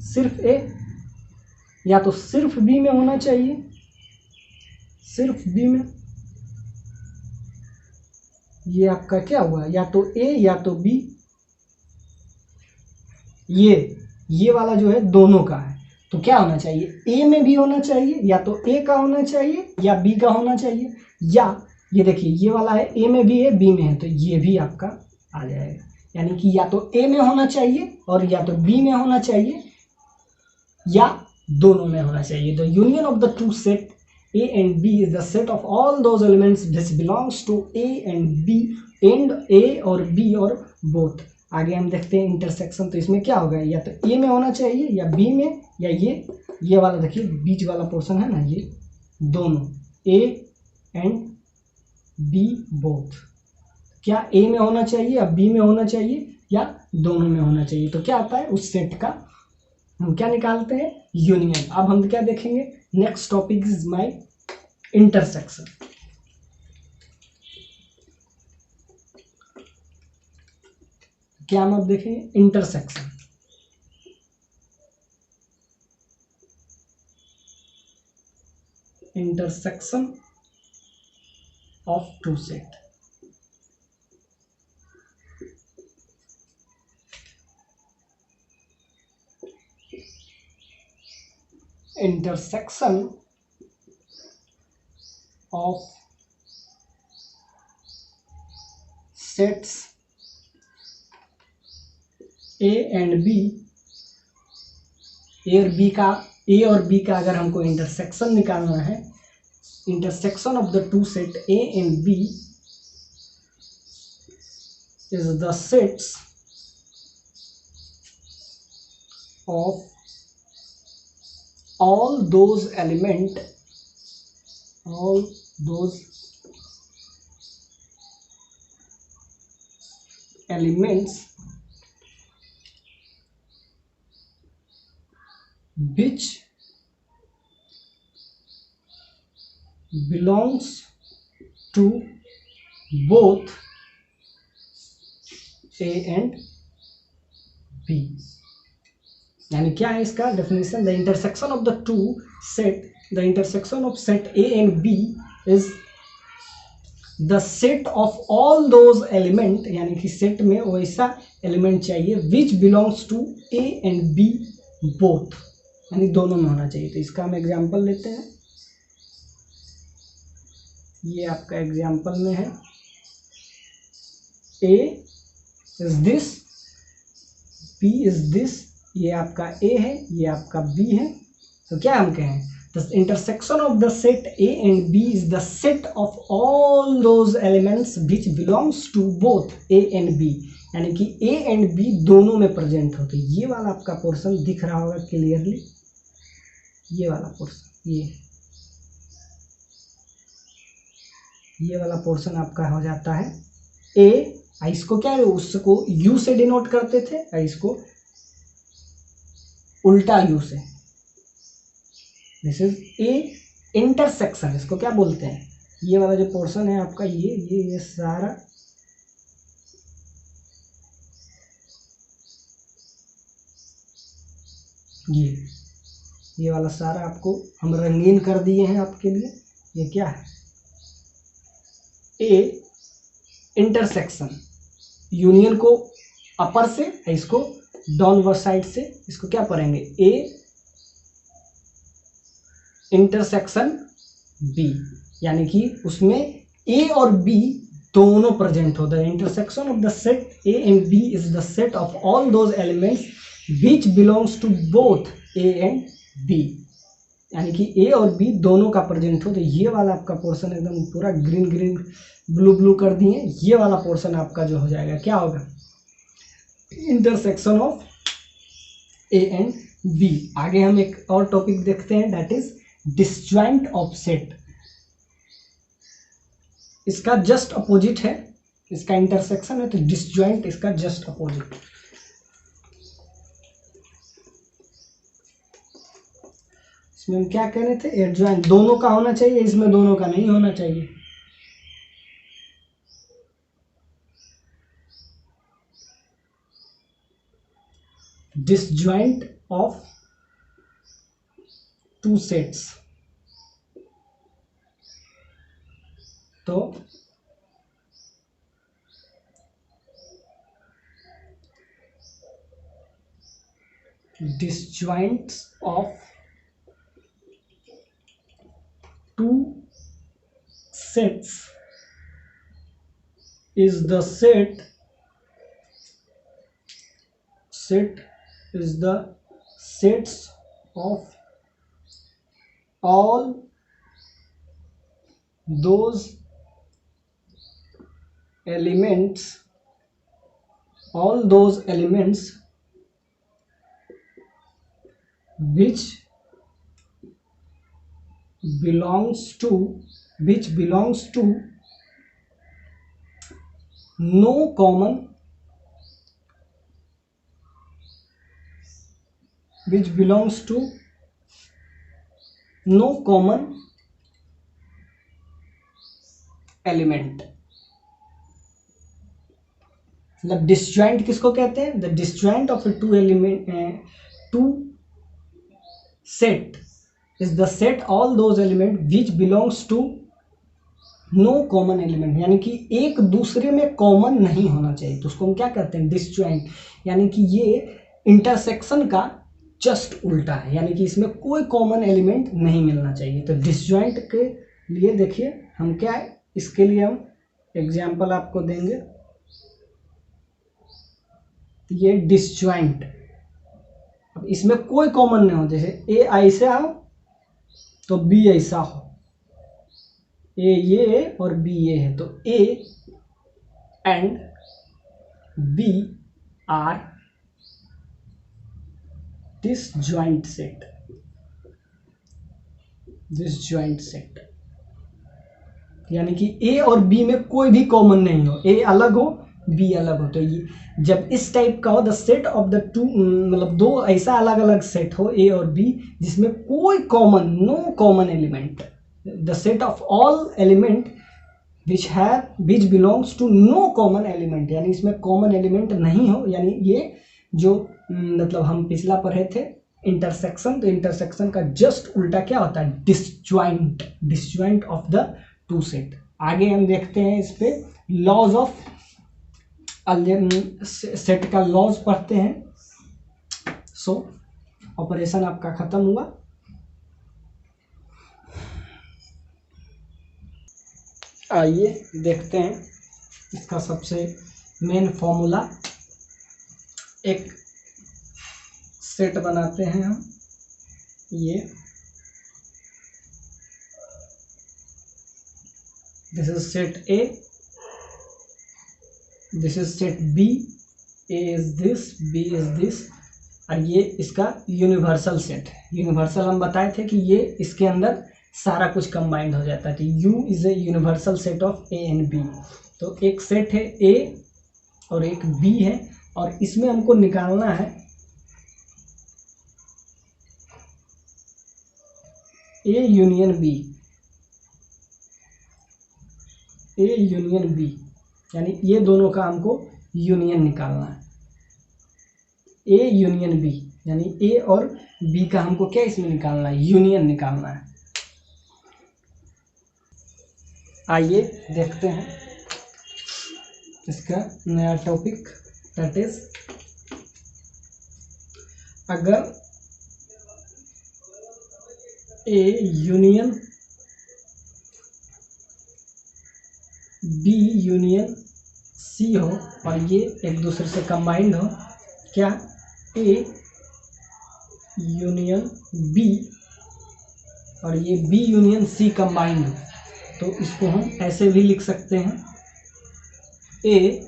सिर्फ ए, या तो सिर्फ बी में होना चाहिए, सिर्फ बी में। ये आपका क्या हुआ, या तो ए या तो बी। ये वाला जो है दोनों का है, तो क्या होना चाहिए, ए में भी होना चाहिए, या तो ए का होना चाहिए या बी का होना चाहिए, या ये देखिए ये वाला है ए में भी है बी में है, तो ये भी आपका आ जाएगा। यानी कि या तो ए में होना चाहिए और या तो बी में होना चाहिए या दोनों में होना चाहिए। The union of the 2 set A and B is the set of all those elements which belongs to A and B and A और बी और बोथ। आगे हम देखते हैं इंटरसेक्शन। तो इसमें क्या होगा, या तो ए में होना चाहिए या बी में, या ये वाला देखिए बीच वाला पोर्शन है ना, ये दोनों ए एंड बी बोथ, क्या ए में होना चाहिए या बी में होना चाहिए या दोनों में होना चाहिए। तो क्या आता है, उस सेट का हम क्या निकालते हैं, यूनियन। अब हम क्या देखेंगे, next topic is my intersection. क्या हम अब देखेंगे, intersection. Intersection of two set. Intersection of sets A and B, A और B का अगर हमको इंटरसेक्शन निकालना है, intersection of the two set A and B is the sets of all those elements which belongs to both A and B। यानी क्या है इसका definition, the intersection of the two set, the intersection of set A and B is the set of all those element, यानी कि set में वैसा element चाहिए which belongs to A and B both, यानी दोनों में होना चाहिए। तो इसका हम एग्जांपल लेते हैं, ये आपका एग्जांपल में है, A is this, B is this, ये आपका A है, ये आपका B है। तो क्या हम कहें, the intersection of the set A and B is the set of all those elements which belongs to both A and B, यानी कि A and B दोनों में प्रेजेंट होते। ये वाला आपका पोर्शन दिख रहा होगा क्लियरली, ये वाला पोर्शन, ये वाला पोर्शन आपका हो जाता है A। इसको क्या है, उसको U से डिनोट करते थे, इसको उल्टा U से, दिस इज A इंटरसेक्शन, इसको क्या बोलते हैं, ये वाला जो पोर्शन है आपका, ये सारा ये वाला सारा आपको हम रंगीन कर दिए हैं आपके लिए। ये क्या है, A इंटरसेक्शन, यूनियन को अपर से, इसको डाउनवर्ड साइड से, इसको क्या पढ़ेंगे, A इंटरसेक्शन B, यानी कि उसमें A और B दोनों प्रेजेंट हो। The intersection of the set A and B is the set of all those elements which belongs to both A and B, यानी कि A और B दोनों का प्रेजेंट हो। तो ये वाला आपका पोर्शन एकदम पूरा ग्रीन ग्रीन ब्लू ब्लू कर दिए, ये वाला पोर्शन आपका जो हो जाएगा क्या होगा, intersection of A and B। आगे हम एक और टॉपिक देखते हैं, that is disjoint of set. इसका जस्ट अपोजिट है, इसका इंटरसेक्शन है, तो डिसजॉइंट इसका जस्ट अपोजिट। इसमें हम क्या कह रहे थे, एडजॉइंट दोनों का होना चाहिए, इसमें दोनों का नहीं होना चाहिए। डिसजॉइंट ऑफ टू सेट्स, तो disjoints of two sets is the set is the sets of all those elements which belongs to no common which belongs to no common element। मतलब डिसजॉइंट किसको कहते हैं? The disjoint of a two element two set is the set all those element which belongs to no common element, यानी कि एक दूसरे में common नहीं होना चाहिए, तो उसको हम क्या कहते हैं? डिसजॉइंट। यानी कि ये इंटरसेक्शन का जस्ट उल्टा है, यानी कि इसमें कोई कॉमन एलिमेंट नहीं मिलना चाहिए। तो डिसजॉइंट के लिए देखिए हम क्या है, इसके लिए हम एग्जाम्पल आपको देंगे। ये डिसजॉइंट, अब इसमें कोई कॉमन नहीं हो, जैसे ए ऐसा हो तो बी ऐसा हो, ए ये है और बी ये है, तो A and B are disjoint set. Disjoint set यानी कि ए और बी में कोई भी कॉमन नहीं हो, ए अलग हो बी अलग हो। तो ये जब इस टाइप का हो, the set of the to, मतलब दो ऐसा अलग अलग सेट हो ए और बी जिसमें कोई common, no common element, the set of all element which belongs to no common element, यानी इसमें कॉमन एलिमेंट नहीं हो। यानी ये जो मतलब हम पिछला पढ़े थे इंटरसेक्शन, तो इंटरसेक्शन का जस्ट उल्टा क्या होता है? Disjoint. Disjoint of the two set. आगे हम देखते हैं इस पे लॉज ऑफ सेट का लॉज पढ़ते हैं। सो ऑपरेशन आपका खत्म हुआ। आइए देखते हैं इसका सबसे मेन फॉर्मूला। एक सेट बनाते हैं हम, ये this is set A, this is set B, A is this, B is this, और ये इसका यूनिवर्सल सेट है। यूनिवर्सल हम बताए थे कि ये इसके अंदर सारा कुछ कंबाइंड हो जाता है, तो U is a universal set of A and B. तो एक सेट है ए और एक बी है, और इसमें हमको निकालना है A union B. A union B यानी ये दोनों का हमको यूनियन निकालना है। ए यूनियन बी यानी ए और बी का हमको क्या इसमें निकालना है? यूनियन निकालना है। आइए देखते हैं इसका नया टॉपिक, दैट इज अगर A union B union C हो और ये एक दूसरे से कंबाइंड हो, क्या ए यूनियन बी और ये बी यूनियन सी कंबाइंड हो, तो इसको हम ऐसे भी लिख सकते हैं ए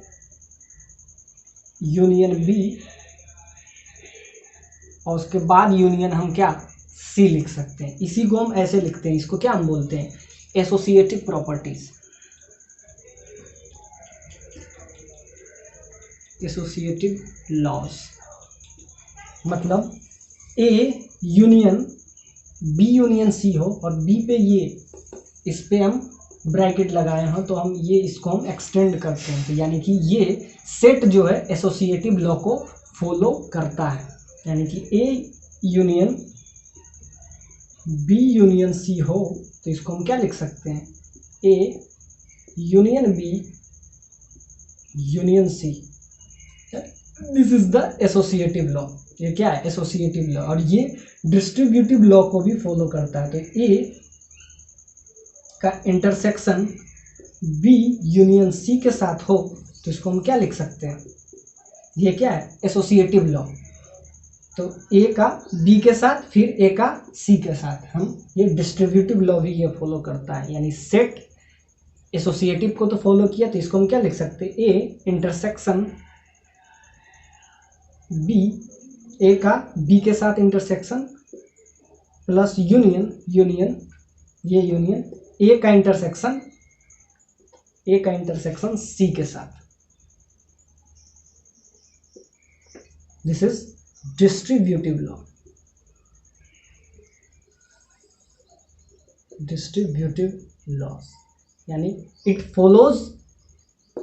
यूनियन बी और उसके बाद यूनियन हम क्या सी लिख सकते हैं। इसी को हम ऐसे लिखते हैं, इसको क्या हम बोलते हैं? Associative properties. एसोसिएटिव लॉज मतलब A union B union C हो और बी पे ये, इस पे हम ब्रैकेट लगाए हो, तो हम ये इसको हम एक्सटेंड करते हैं, तो यानी कि ये सेट जो है एसोसिएटिव लॉ को फॉलो करता है। यानी कि A union B union C हो तो इसको हम क्या लिख सकते हैं? A union B union C, this is the associative law. ये क्या है? Associative law. और ये डिस्ट्रीब्यूटिव लॉ को भी फॉलो करता है। तो ए का इंटरसेक्शन बी यूनियन सी के साथ हो तो इसको हम क्या लिख सकते हैं? ये क्या है? Associative law. तो ए का बी के साथ, फिर ए का सी के साथ, हम ये डिस्ट्रीब्यूटिव लॉ भी ये फॉलो करता है। यानी सेट एसोसिएटिव को तो फॉलो किया, तो इसको हम क्या लिख सकते हैं? ए इंटरसेक्शन बी, ए का बी के साथ इंटरसेक्शन प्लस यूनियन, यूनियन ये यूनियन ए का इंटरसेक्शन सी के साथ। This is distributive law. Distributive laws, यानी it follows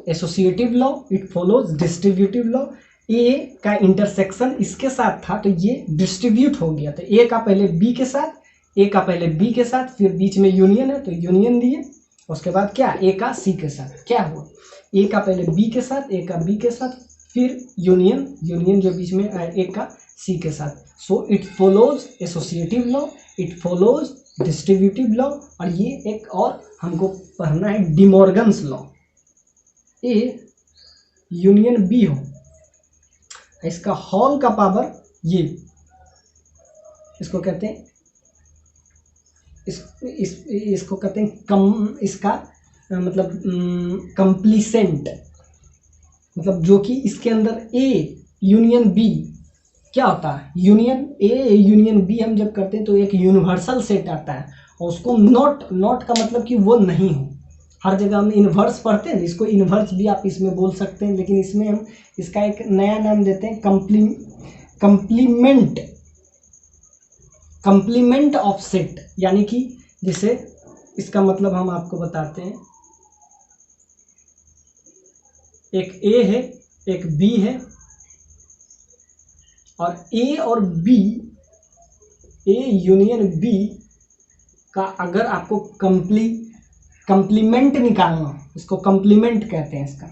associative law, it follows distributive law. A का इंटरसेक्शन इसके साथ था तो ये डिस्ट्रीब्यूट हो गया, तो ए का पहले बी के साथ, ए का पहले बी के साथ, फिर बीच में यूनियन है तो यूनियन दिए, उसके बाद क्या ए का सी के साथ, क्या हुआ ए का पहले बी के साथ, ए का बी के साथ, फिर यूनियन, यूनियन जो बीच में ए का सी के साथ। So it follows associative law, it follows distributive law. और ये एक और हमको पढ़ना है De Morgan's law. A union B हो, इसका हॉल का पावर ये, इसको कहते हैं इसको कहते हैं कम, इसका मतलब कंप्लीसेंट, मतलब जो कि इसके अंदर ए यूनियन बी क्या होता है, यूनियन ए यूनियन बी हम जब करते हैं तो एक यूनिवर्सल सेट आता है, और उसको नॉट का मतलब कि वो नहीं हो। हर जगह हम इन्वर्स पढ़ते हैं, इसको इन्वर्स भी आप इसमें बोल सकते हैं, लेकिन इसमें हम इसका एक नया नाम देते हैं कंप्लीमेंट ऑफ सेट। यानी कि जिसे इसका मतलब हम आपको बताते हैं, एक ए है एक बी है, और ए और बी, ए यूनियन बी का अगर आपको कंप्लीमेंट निकालना, इसको कंप्लीमेंट कहते हैं। इसका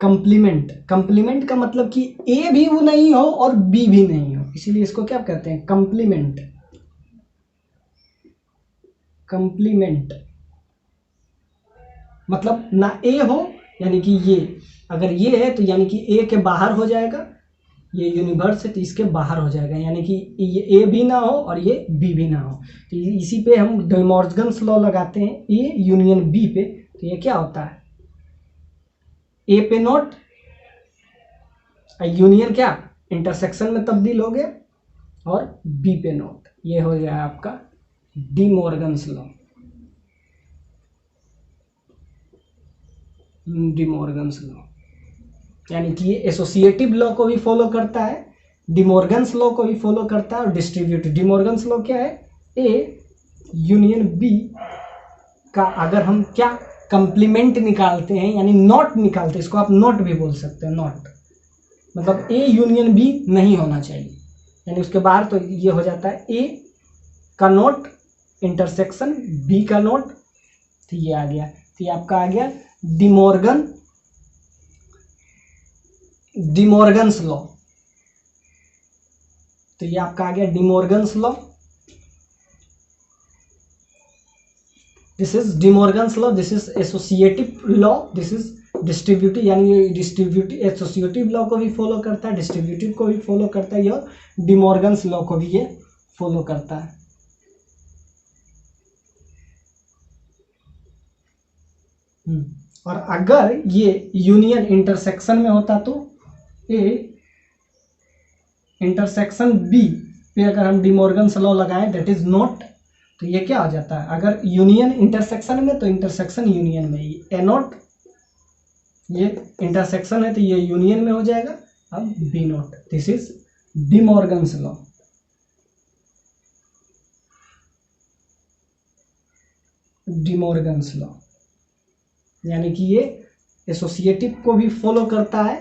कंप्लीमेंट का मतलब कि ए भी वो नहीं हो और बी भी नहीं हो, इसीलिए इसको क्या कहते हैं, कंप्लीमेंट मतलब ना ए हो, यानी कि ये अगर ये है तो यानी कि ए के बाहर हो जाएगा, ये यूनिवर्स है तो इसके बाहर हो जाएगा, यानी कि ये ए भी ना हो और ये बी भी ना हो। तो इसी पे हम डिमॉर्गन्स लॉ लगाते हैं, ए यूनियन बी पे। तो ये क्या होता है, ए पे नॉट, यूनियन क्या इंटरसेक्शन में तब्दील हो गया, और बी पे नॉट, ये हो गया आपका डिमॉर्गन्स लॉ। डिमॉर्गन्स लॉ यानी कि ये एसोसिएटिव लॉ को भी फॉलो करता है, डिमॉर्गन्स लॉ को भी फॉलो करता है, और डिस्ट्रीब्यूटिव। डिमॉर्गन्स लॉ क्या है, ए यूनियन बी का अगर हम क्या कंप्लीमेंट निकालते हैं, यानी नॉट निकालते हैं, इसको आप नॉट भी बोल सकते हैं, नॉट मतलब ए यूनियन बी नहीं होना चाहिए, यानी उसके बाहर, तो ये हो जाता है ए का नॉट इंटरसेक्शन बी का नॉट, तो ये आ गया, तो ये आपका आ गया डिमॉर्गन्स लॉ। तो ये आपका आ गया De Morgan's law, this is De Morgan's law, this is associative law, this is distributive, यानी ये डिस्ट्रीब्यूटिव एसोसिएटिव लॉ को भी फॉलो करता है, डिस्ट्रीब्यूटिव को भी फॉलो करता है, और डिमॉर्गन्स लॉ को भी ये फॉलो करता है। और अगर ये यूनियन इंटरसेक्शन में होता तो ए इंटरसेक्शन बी पे अगर हम डिमॉर्गन्स लॉ लगाएं, दैट इज नॉट, तो ये क्या हो जाता है, अगर यूनियन इंटरसेक्शन में तो इंटरसेक्शन यूनियन में, ए नॉट ये इंटरसेक्शन है तो ये यूनियन में हो जाएगा, अब B not, this is De Morgan's law. De Morgan's law यानी कि ये एसोसिएटिव को भी फॉलो करता है,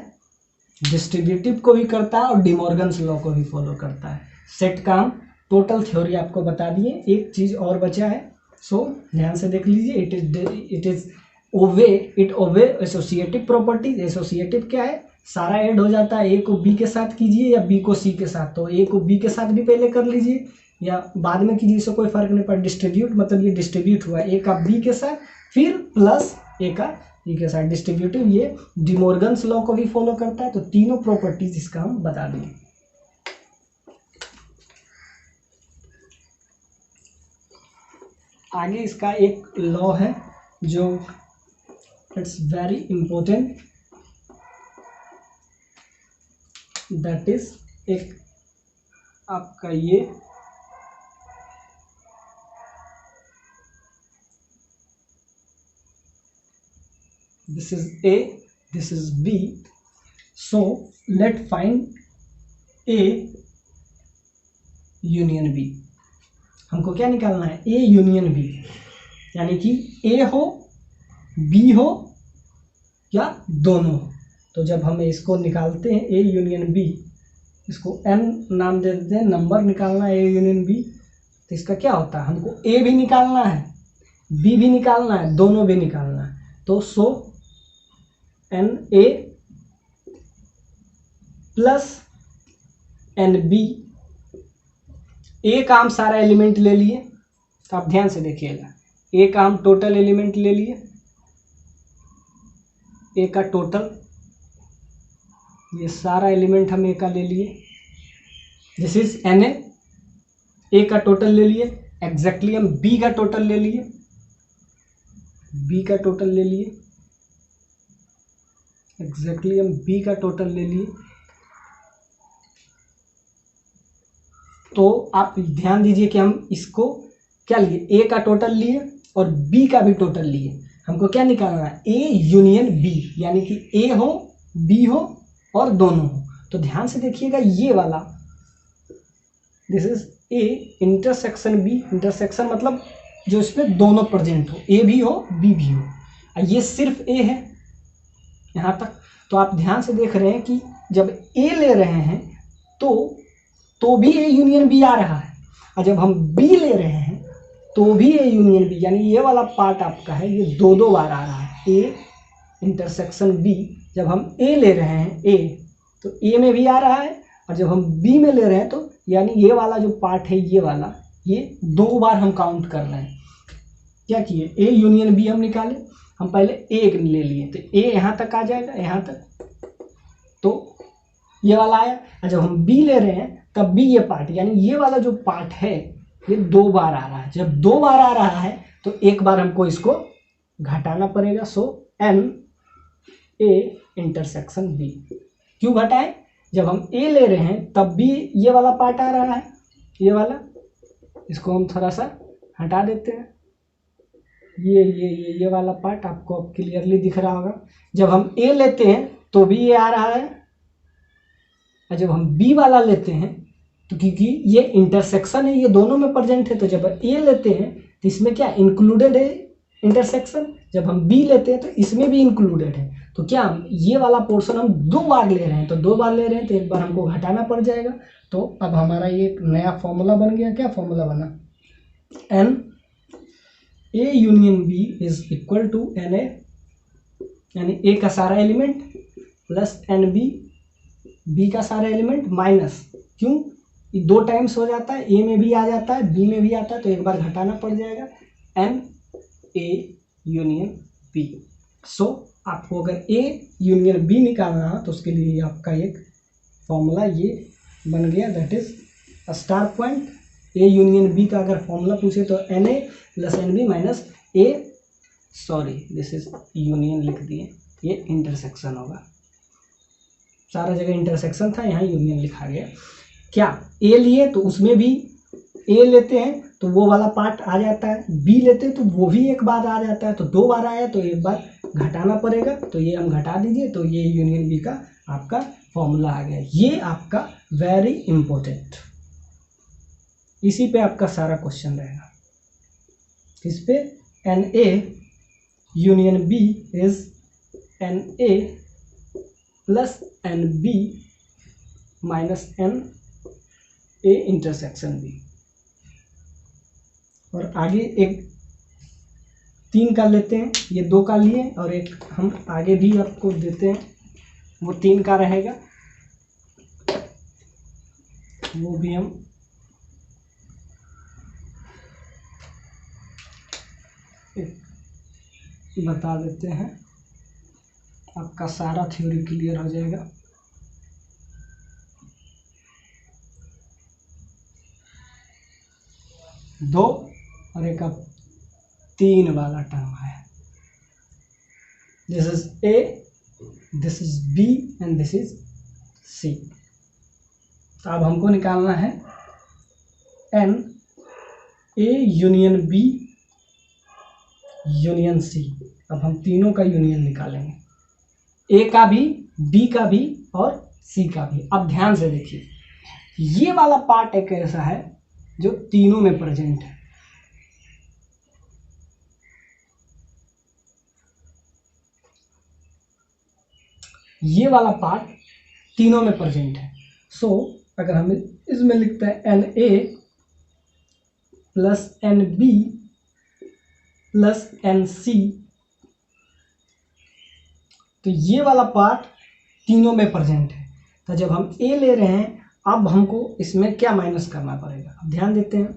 डिस्ट्रीब्यूटिव को भी करता है, और डिमॉर्गन्स लॉ को भी फॉलो करता है। सेट का हम टोटल थ्योरी आपको बता दिए, एक चीज और बचा है, सो ध्यान से देख लीजिए, इट ओवे एसोसिएटिव प्रॉपर्टीज। एसोसिएटिव क्या है, सारा ऐड हो जाता है, ए को बी के साथ कीजिए या बी को सी के साथ, तो ए को बी के साथ भी पहले कर लीजिए या बाद में कीजिए, इससे कोई फर्क नहीं पड़ता। डिस्ट्रीब्यूट मतलब ये डिस्ट्रीब्यूट हुआ ए का बी के साथ, फिर प्लस ए का ई के साथ, डिस्ट्रीब्यूटिव। ये डिमॉर्गन्स लॉ को भी फॉलो करता है, तो तीनों प्रॉपर्टीज इसका हम बता देंगे। आगे इसका एक लॉ है जो it's very important, that is एक आपका ये this is A, this is B, so let find A union B। हमको क्या निकालना है, ए यूनियन बी, यानी कि ए हो बी हो या दोनों हो। तो जब हम इसको निकालते हैं ए यूनियन बी, इसको एन नाम दे देते हैं, नंबर निकालना है ए यूनियन बी, तो इसका क्या होता है, हमको ए भी निकालना है बी भी निकालना है, दोनों भी निकालना है। तो so n A plus n B, A का हम सारा एलिमेंट ले लिए, तो आप ध्यान से देखिएगा, ए का हम टोटल एलिमेंट ले लिए, ए का टोटल, ये सारा एलिमेंट हम ए का ले लिए, दिस इज एन ए का टोटल ले लिए। एग्जैक्टली हम बी का टोटल ले लिए, बी का टोटल ले लिए, एग्जैक्टली हम बी का टोटल ले लिए। तो आप ध्यान दीजिए कि हम इसको क्या लिए, ए का टोटल लिए और बी का भी टोटल लिए। हमको क्या निकालना है, ए यूनियन बी, यानी कि ए हो बी हो और दोनों हो। तो ध्यान से देखिएगा, ये वाला this is A intersection B, intersection मतलब जो इसमें दोनों प्रेजेंट हो, ए भी हो बी भी हो, और ये सिर्फ ए है यहाँ तक। तो आप ध्यान से देख रहे हैं कि जब ए ले रहे हैं तो भी ए यूनियन बी आ रहा है, और जब हम बी ले रहे हैं तो भी ए यूनियन बी, यानी ये वाला पार्ट आपका है ये दो बार आ रहा है, ए इंटरसेक्शन बी। जब हम ए ले रहे हैं ए, तो ए में भी आ रहा है, और जब हम बी में ले रहे हैं तो यानी ये वाला जो पार्ट है ये वाला, ये दो बार हम काउंट कर रहे हैं। क्या किए, ए यूनियन बी हम निकाले, हम पहले ए ले लिए, तो ए यहाँ तक आ जाएगा, यहाँ तक, तो ये वाला आया। और जब हम बी ले रहे हैं तब भी ये पार्ट, यानी ये वाला जो पार्ट है ये दो बार आ रहा है। जब दो बार आ रहा है तो एक बार हमको इसको घटाना पड़ेगा। सो एन ए इंटरसेक्शन बी, क्यों घटाए, जब हम ए ले रहे हैं तब भी ये वाला पार्ट आ रहा है, ये वाला, इसको हम थोड़ा सा हटा देते हैं, ये वाला पार्ट आपको अब क्लियरली दिख रहा होगा। जब हम ए लेते हैं तो भी ये आ रहा है, और जब हम बी वाला लेते हैं तो क्योंकि ये इंटरसेक्शन है, ये दोनों में प्रेजेंट है, तो जब ए लेते हैं तो इसमें क्या इंक्लूडेड है इंटरसेक्शन, जब हम बी लेते हैं तो इसमें भी इंक्लूडेड है। तो क्या ये वाला पोर्शन हम दो बार ले रहे हैं, तो दो बार ले रहे हैं तो एक बार हमको घटाना पड़ जाएगा। तो अब हमारा ये नया फॉर्मूला बन गया। क्या फॉर्मूला बना, n A union B is equal to n A, यानी ए का सारा element plus n B, B का सारा एलिमेंट माइनस, क्यों, ये दो टाइम्स हो जाता है, ए में भी आ जाता है बी में भी आता है, तो एक बार घटाना पड़ जाएगा, एन ए यूनियन बी। सो आपको अगर ए यूनियन बी निकालना है तो उसके लिए आपका एक फॉर्मूला ये बन गया, that is star point. A union B का अगर फॉर्मूला पूछे तो n A plus n B minus A, sorry this is union लिख दिए, ये इंटरसेक्शन होगा, सारा जगह इंटरसेक्शन था, यहाँ यूनियन लिखा गया। क्या ए लिए तो उसमें भी ए लेते हैं तो वो वाला पार्ट आ जाता है, बी लेते हैं तो वो भी एक बार आ जाता है, तो दो बार आया तो एक बार घटाना पड़ेगा, तो ये हम घटा दीजिए, तो ये यूनियन बी का आपका फॉर्मूला आ गया। ये आपका वेरी इंपॉर्टेंट, इसी पे आपका सारा क्वेश्चन रहेगा, इस पे n A union B is n A plus n B minus n A intersection B. और आगे एक 3 का लेते हैं, ये 2 का लिए, और एक हम आगे भी आपको देते हैं, वो 3 का रहेगा, वो भी हम बता देते हैं, आपका सारा थ्योरी क्लियर हो जाएगा। दो और एक अब 3 वाला टर्म है, this is A, this is B and this is C. तो अब हमको निकालना है n A union B union C. अब हम तीनों का यूनियन निकालेंगे, ए का भी, बी का भी और सी का भी। अब ध्यान से देखिए, ये वाला पार्ट एक ऐसा है जो तीनों में प्रेजेंट है। ये वाला पार्ट तीनों में प्रेजेंट है। सो अगर हम इसमें लिखते हैं Na plus Nb plus Nc, तो ये वाला पार्ट तीनों में प्रेजेंट है। तो जब हम A ले रहे हैं, अब हमको इसमें क्या माइनस करना पड़ेगा, अब ध्यान देते हैं।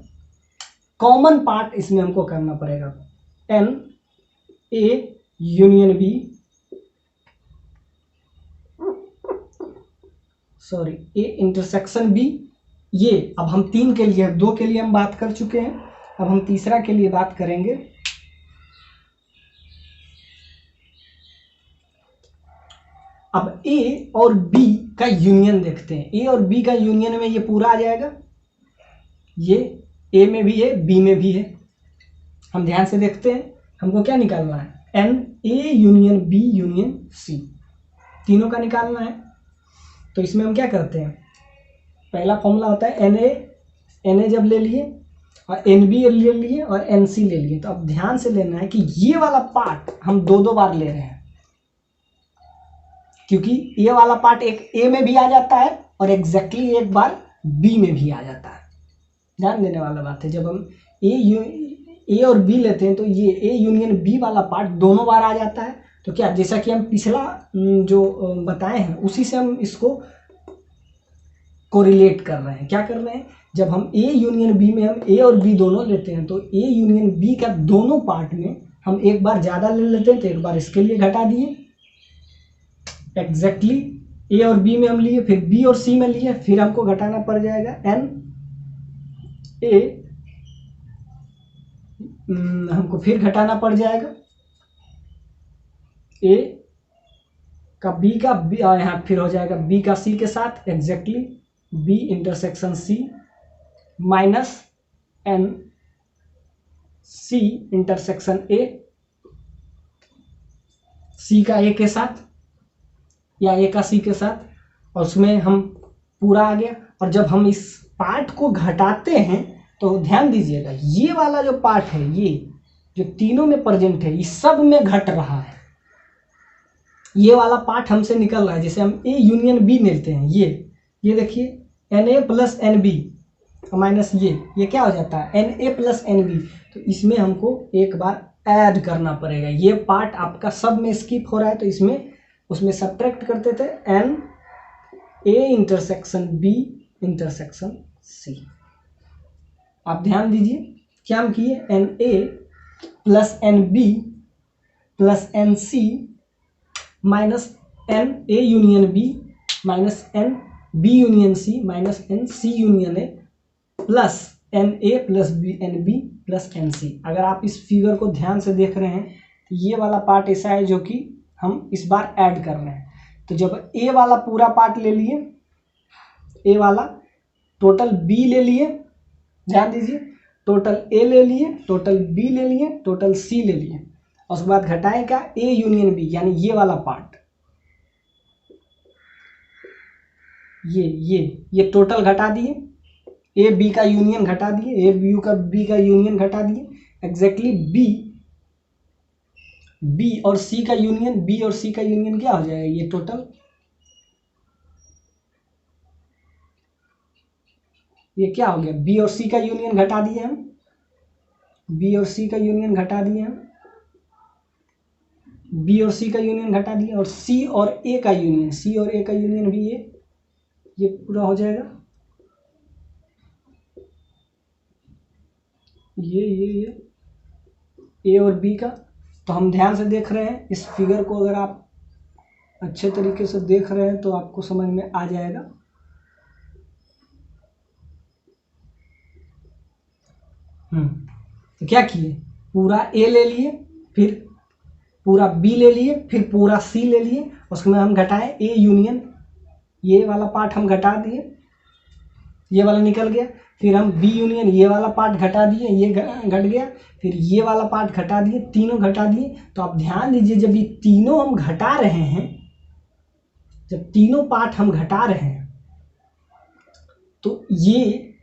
कॉमन पार्ट इसमें हमको करना पड़ेगा, Na union B, sorry A intersection B। ये अब हम 3 के लिए, 2 के लिए हम बात कर चुके हैं, अब हम तीसरा के लिए बात करेंगे। अब A और B का यूनियन देखते हैं। A और B का यूनियन में ये पूरा आ जाएगा, ये A में भी है B में भी है। हम ध्यान से देखते हैं, हमको क्या निकालना है, Na union B union C, तीनों का निकालना है। तो इसमें हम क्या करते हैं, पहला फॉर्मूला होता है Na जब ले लिए और Nb ले लिए और Nc ले लिए। तो अब ध्यान से लेना है कि ये वाला पार्ट हम दो बार ले रहे हैं, क्योंकि ये वाला पार्ट एक A में भी आ जाता है और एग्जैक्टली एक बार B में भी आ जाता है। ध्यान देने वाला बात है, जब हम A और B लेते हैं तो ये A यूनियन B वाला पार्ट दोनों बार आ जाता है। तो क्या, जैसा कि हम पिछला जो बताए हैं उसी से हम इसको कोरिलेट कर रहे हैं। क्या कर रहे हैं, जब हम A यूनियन B में हम A और B दोनों लेते हैं तो A यूनियन B का दोनों पार्ट में हम एक बार ज़्यादा ले लेते हैं, तो एक बार इसके लिए घटा दिए, एग्जैक्टली A और B में हम लिए, फिर B और C में लिए, फिर हमको घटाना पड़ जाएगा Na, हमको फिर घटाना पड़ जाएगा A का B का यहाँ फिर हो जाएगा B का C के साथ, exactly B intersection C minus N C intersection A, C का A के साथ या A का C के साथ, और उसमें हम पूरा आ गया। और जब हम इस पार्ट को घटाते हैं तो ध्यान दीजिएगा, ये वाला जो पार्ट है, ये जो तीनों में प्रेजेंट है, इस सब में घट रहा है। ये वाला पार्ट हमसे निकल रहा है। जैसे हम A यूनियन B लेते हैं, ये देखिए Na प्लस NB माइनस ये क्या हो जाता है, Na प्लस NB। तो इसमें हमको एक बार ऐड करना पड़ेगा। ये पार्ट आपका सब में स्किप हो रहा है, तो इसमें उसमें सब्ट्रैक्ट करते थे Na intersection B intersection C। आप ध्यान दीजिए, क्या हम किए, Na plus NB plus NC minus Na union B minus NB union C minus NC union A plus Na plus NB plus NC। अगर आप इस फिगर को ध्यान से देख रहे हैं तो ये वाला पार्ट ऐसा है जो कि हम इस बार ऐड कर रहे हैं। तो जब A वाला पूरा पार्ट ले लिए, A वाला टोटल B ले लिए, ध्यान दीजिए, टोटल A ले लिए, टोटल B ले लिए, टोटल C ले लिए, और उसके बाद घटाएं क्या, A यूनियन B, यानी ये वाला पार्ट, ये टोटल घटा दिए, A B का यूनियन घटा दिए, A B का यूनियन घटा दिए, एग्जैक्टली B और C का यूनियन, B और C का यूनियन क्या हो जाएगा, ये टोटल, ये क्या हो गया, B और C का यूनियन घटा दिए हम, B और C का यूनियन घटा दिए हम, B और C का यूनियन घटा दिए, और C और A का यूनियन, C और A का यूनियन भी ये पूरा हो जाएगा, ये A और B का। तो हम ध्यान से देख रहे हैं इस फिगर को, अगर आप अच्छे तरीके से देख रहे हैं तो आपको समझ में आ जाएगा। तो क्या किए, पूरा A ले लिए, फिर पूरा B ले लिए, फिर पूरा C ले लिए, उसमें हम घटाए A यूनियन, ये वाला पार्ट हम घटा दिए, ये वाला निकल गया, फिर हम B यूनियन, ये वाला पार्ट घटा दिए, ये घट गया, फिर ये वाला पार्ट घटा दिए, तीनों घटा दिए। तो आप ध्यान दीजिए, जब ये तीनों हम घटा रहे हैं, जब तीनों पार्ट हम घटा रहे हैं, तो ये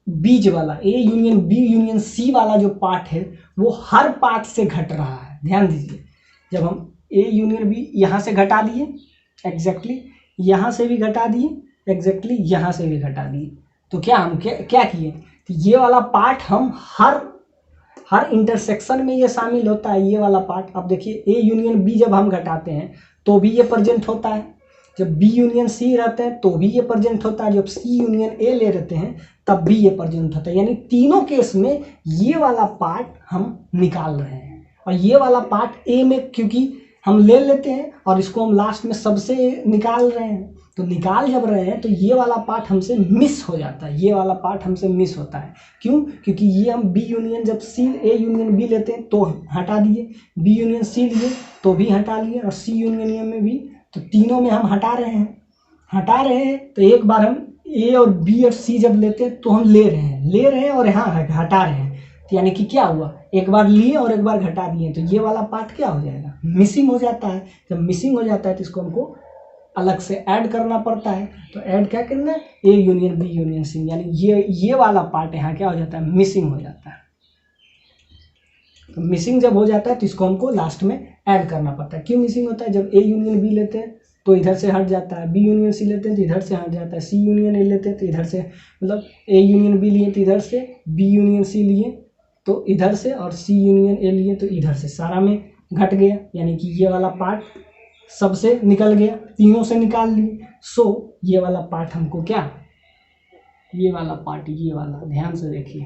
बीच वाला A union B union C वाला जो पार्ट है वो हर पार्ट से घट रहा है। ध्यान दीजिए, जब हम ए यूनियन बी यहाँ से घटा दिए एग्जैक्टली, यहाँ से भी घटा दिए एग्जैक्टली, यहाँ से भी घटा दिए, तो क्या हम क्या किए, तो ये वाला पार्ट हम हर इंटरसेक्शन में ये शामिल होता है, ये वाला पार्ट। अब देखिए ए यूनियन बी जब हम घटाते हैं तो भी ये प्रेजेंट होता है, जब बी यूनियन सी रहते हैं तो भी ये प्रेजेंट होता है, जब सी यूनियन ए ले रहते हैं तब भी ये प्रेजेंट होता है। यानी तीनों केस में ये वाला पार्ट हम निकाल रहे हैं, और ये वाला पार्ट ए में क्योंकि हम ले लेते हैं और इसको हम लास्ट में सबसे निकाल रहे हैं, तो निकाल जब रहे हैं तो ये वाला पार्ट हमसे मिस हो जाता है, ये वाला पार्ट हमसे मिस होता है। क्यों? क्योंकि ये हम बी यूनियन जब सी ए यूनियन बी लेते हैं तो हटा दिए, बी यूनियन सी लिए तो भी हटा लिए, और सी यूनियन ए में भी, तो तीनों में हम हटा रहे हैं। तो एक बार हम ए और बी और सी जब लेते हैं तो हम ले रहे हैं और यहाँ हटा रहे हैं, तो यानी कि क्या हुआ, एक बार लिए और एक बार घटा दिए, तो ये वाला पार्ट क्या हो जाएगा, मिसिंग हो जाता है। जब मिसिंग हो जाता है तो इसको हमको अलग से ऐड करना पड़ता है। तो ऐड क्या करना है, A union B union C, यानी ये वाला पार्ट यहाँ क्या हो जाता है, मिसिंग हो जाता है। तो मिसिंग जब हो जाता है तो इसको हमको लास्ट में ऐड करना पड़ता है। क्यों मिसिंग होता है, जब ए यूनियन बी लेते हैं तो इधर से हट जाता है, बी यूनियन सी लेते हैं तो इधर से हट जाता है, सी यूनियन ए लेते हैं तो इधर से, मतलब ए यूनियन बी लिए तो इधर से, बी यूनियन सी लिए तो इधर से, और सी यूनियन ए लिए तो इधर से, सारा में घट गया। यानी कि ये वाला पार्ट सबसे निकल गया, तीनों से निकाल लिए। सो ये वाला पार्ट हमको क्या, ये वाला पार्ट, ये वाला ध्यान से देखिए,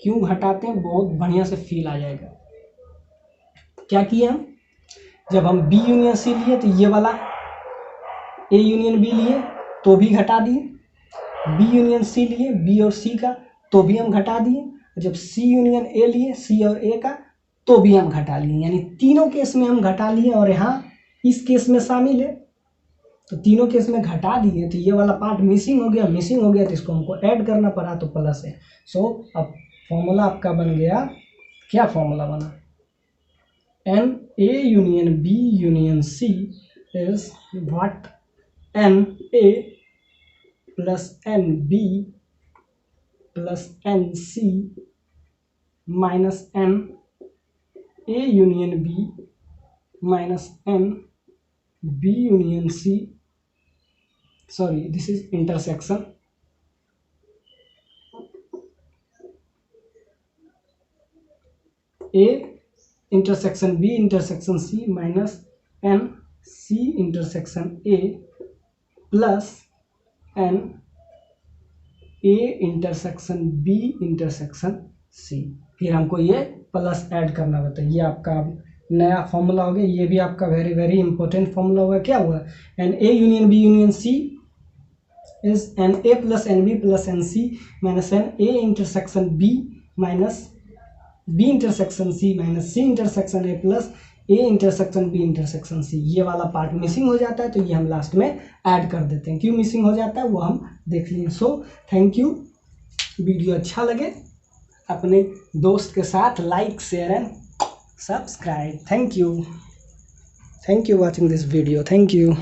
क्यों घटाते हैं, बहुत बढ़िया से फील आ जाएगा। क्या किए हम, जब हम बी यूनियन सी लिए तो ये वाला ए यूनियन बी लिए तो भी घटा दिए, बी यूनियन सी लिए बी और सी का तो भी हम घटा दिए, जब सी यूनियन ए लिए सी और ए का तो भी हम घटा लिए। यानी तीनों केस में हम घटा लिए, और यहाँ इस केस में शामिल है, तो तीनों केस में घटा दिए, तो ये वाला पार्ट मिसिंग हो गया तो इसको हमको ऐड करना पड़ा, तो प्लस है। सो अब फॉर्मूला आपका बन गया, क्या फॉर्मूला बना, n A union B union C is what n A plus n B plus n C minus n A union B minus n B union C, sorry this is intersection A intersection B intersection C minus N C intersection A plus N A intersection B intersection C। फिर हमको ये plus add करना होता है। ये आपका नया formula हो गया, ये भी आपका वेरी वेरी इंपॉर्टेंट फॉर्मूला हुआ। क्या हुआ, n A union B union C is n A plus n B plus n C minus n A intersection B minus B intersection C minus C intersection A plus A intersection B intersection C. ये वाला part missing हो जाता है तो ये हम last में add कर देते हैं। क्यों मिसिंग हो जाता है वो हम देख लिए। So thank you. वीडियो अच्छा लगे अपने दोस्त के साथ like share and subscribe. Thank you watching this video. Thank you.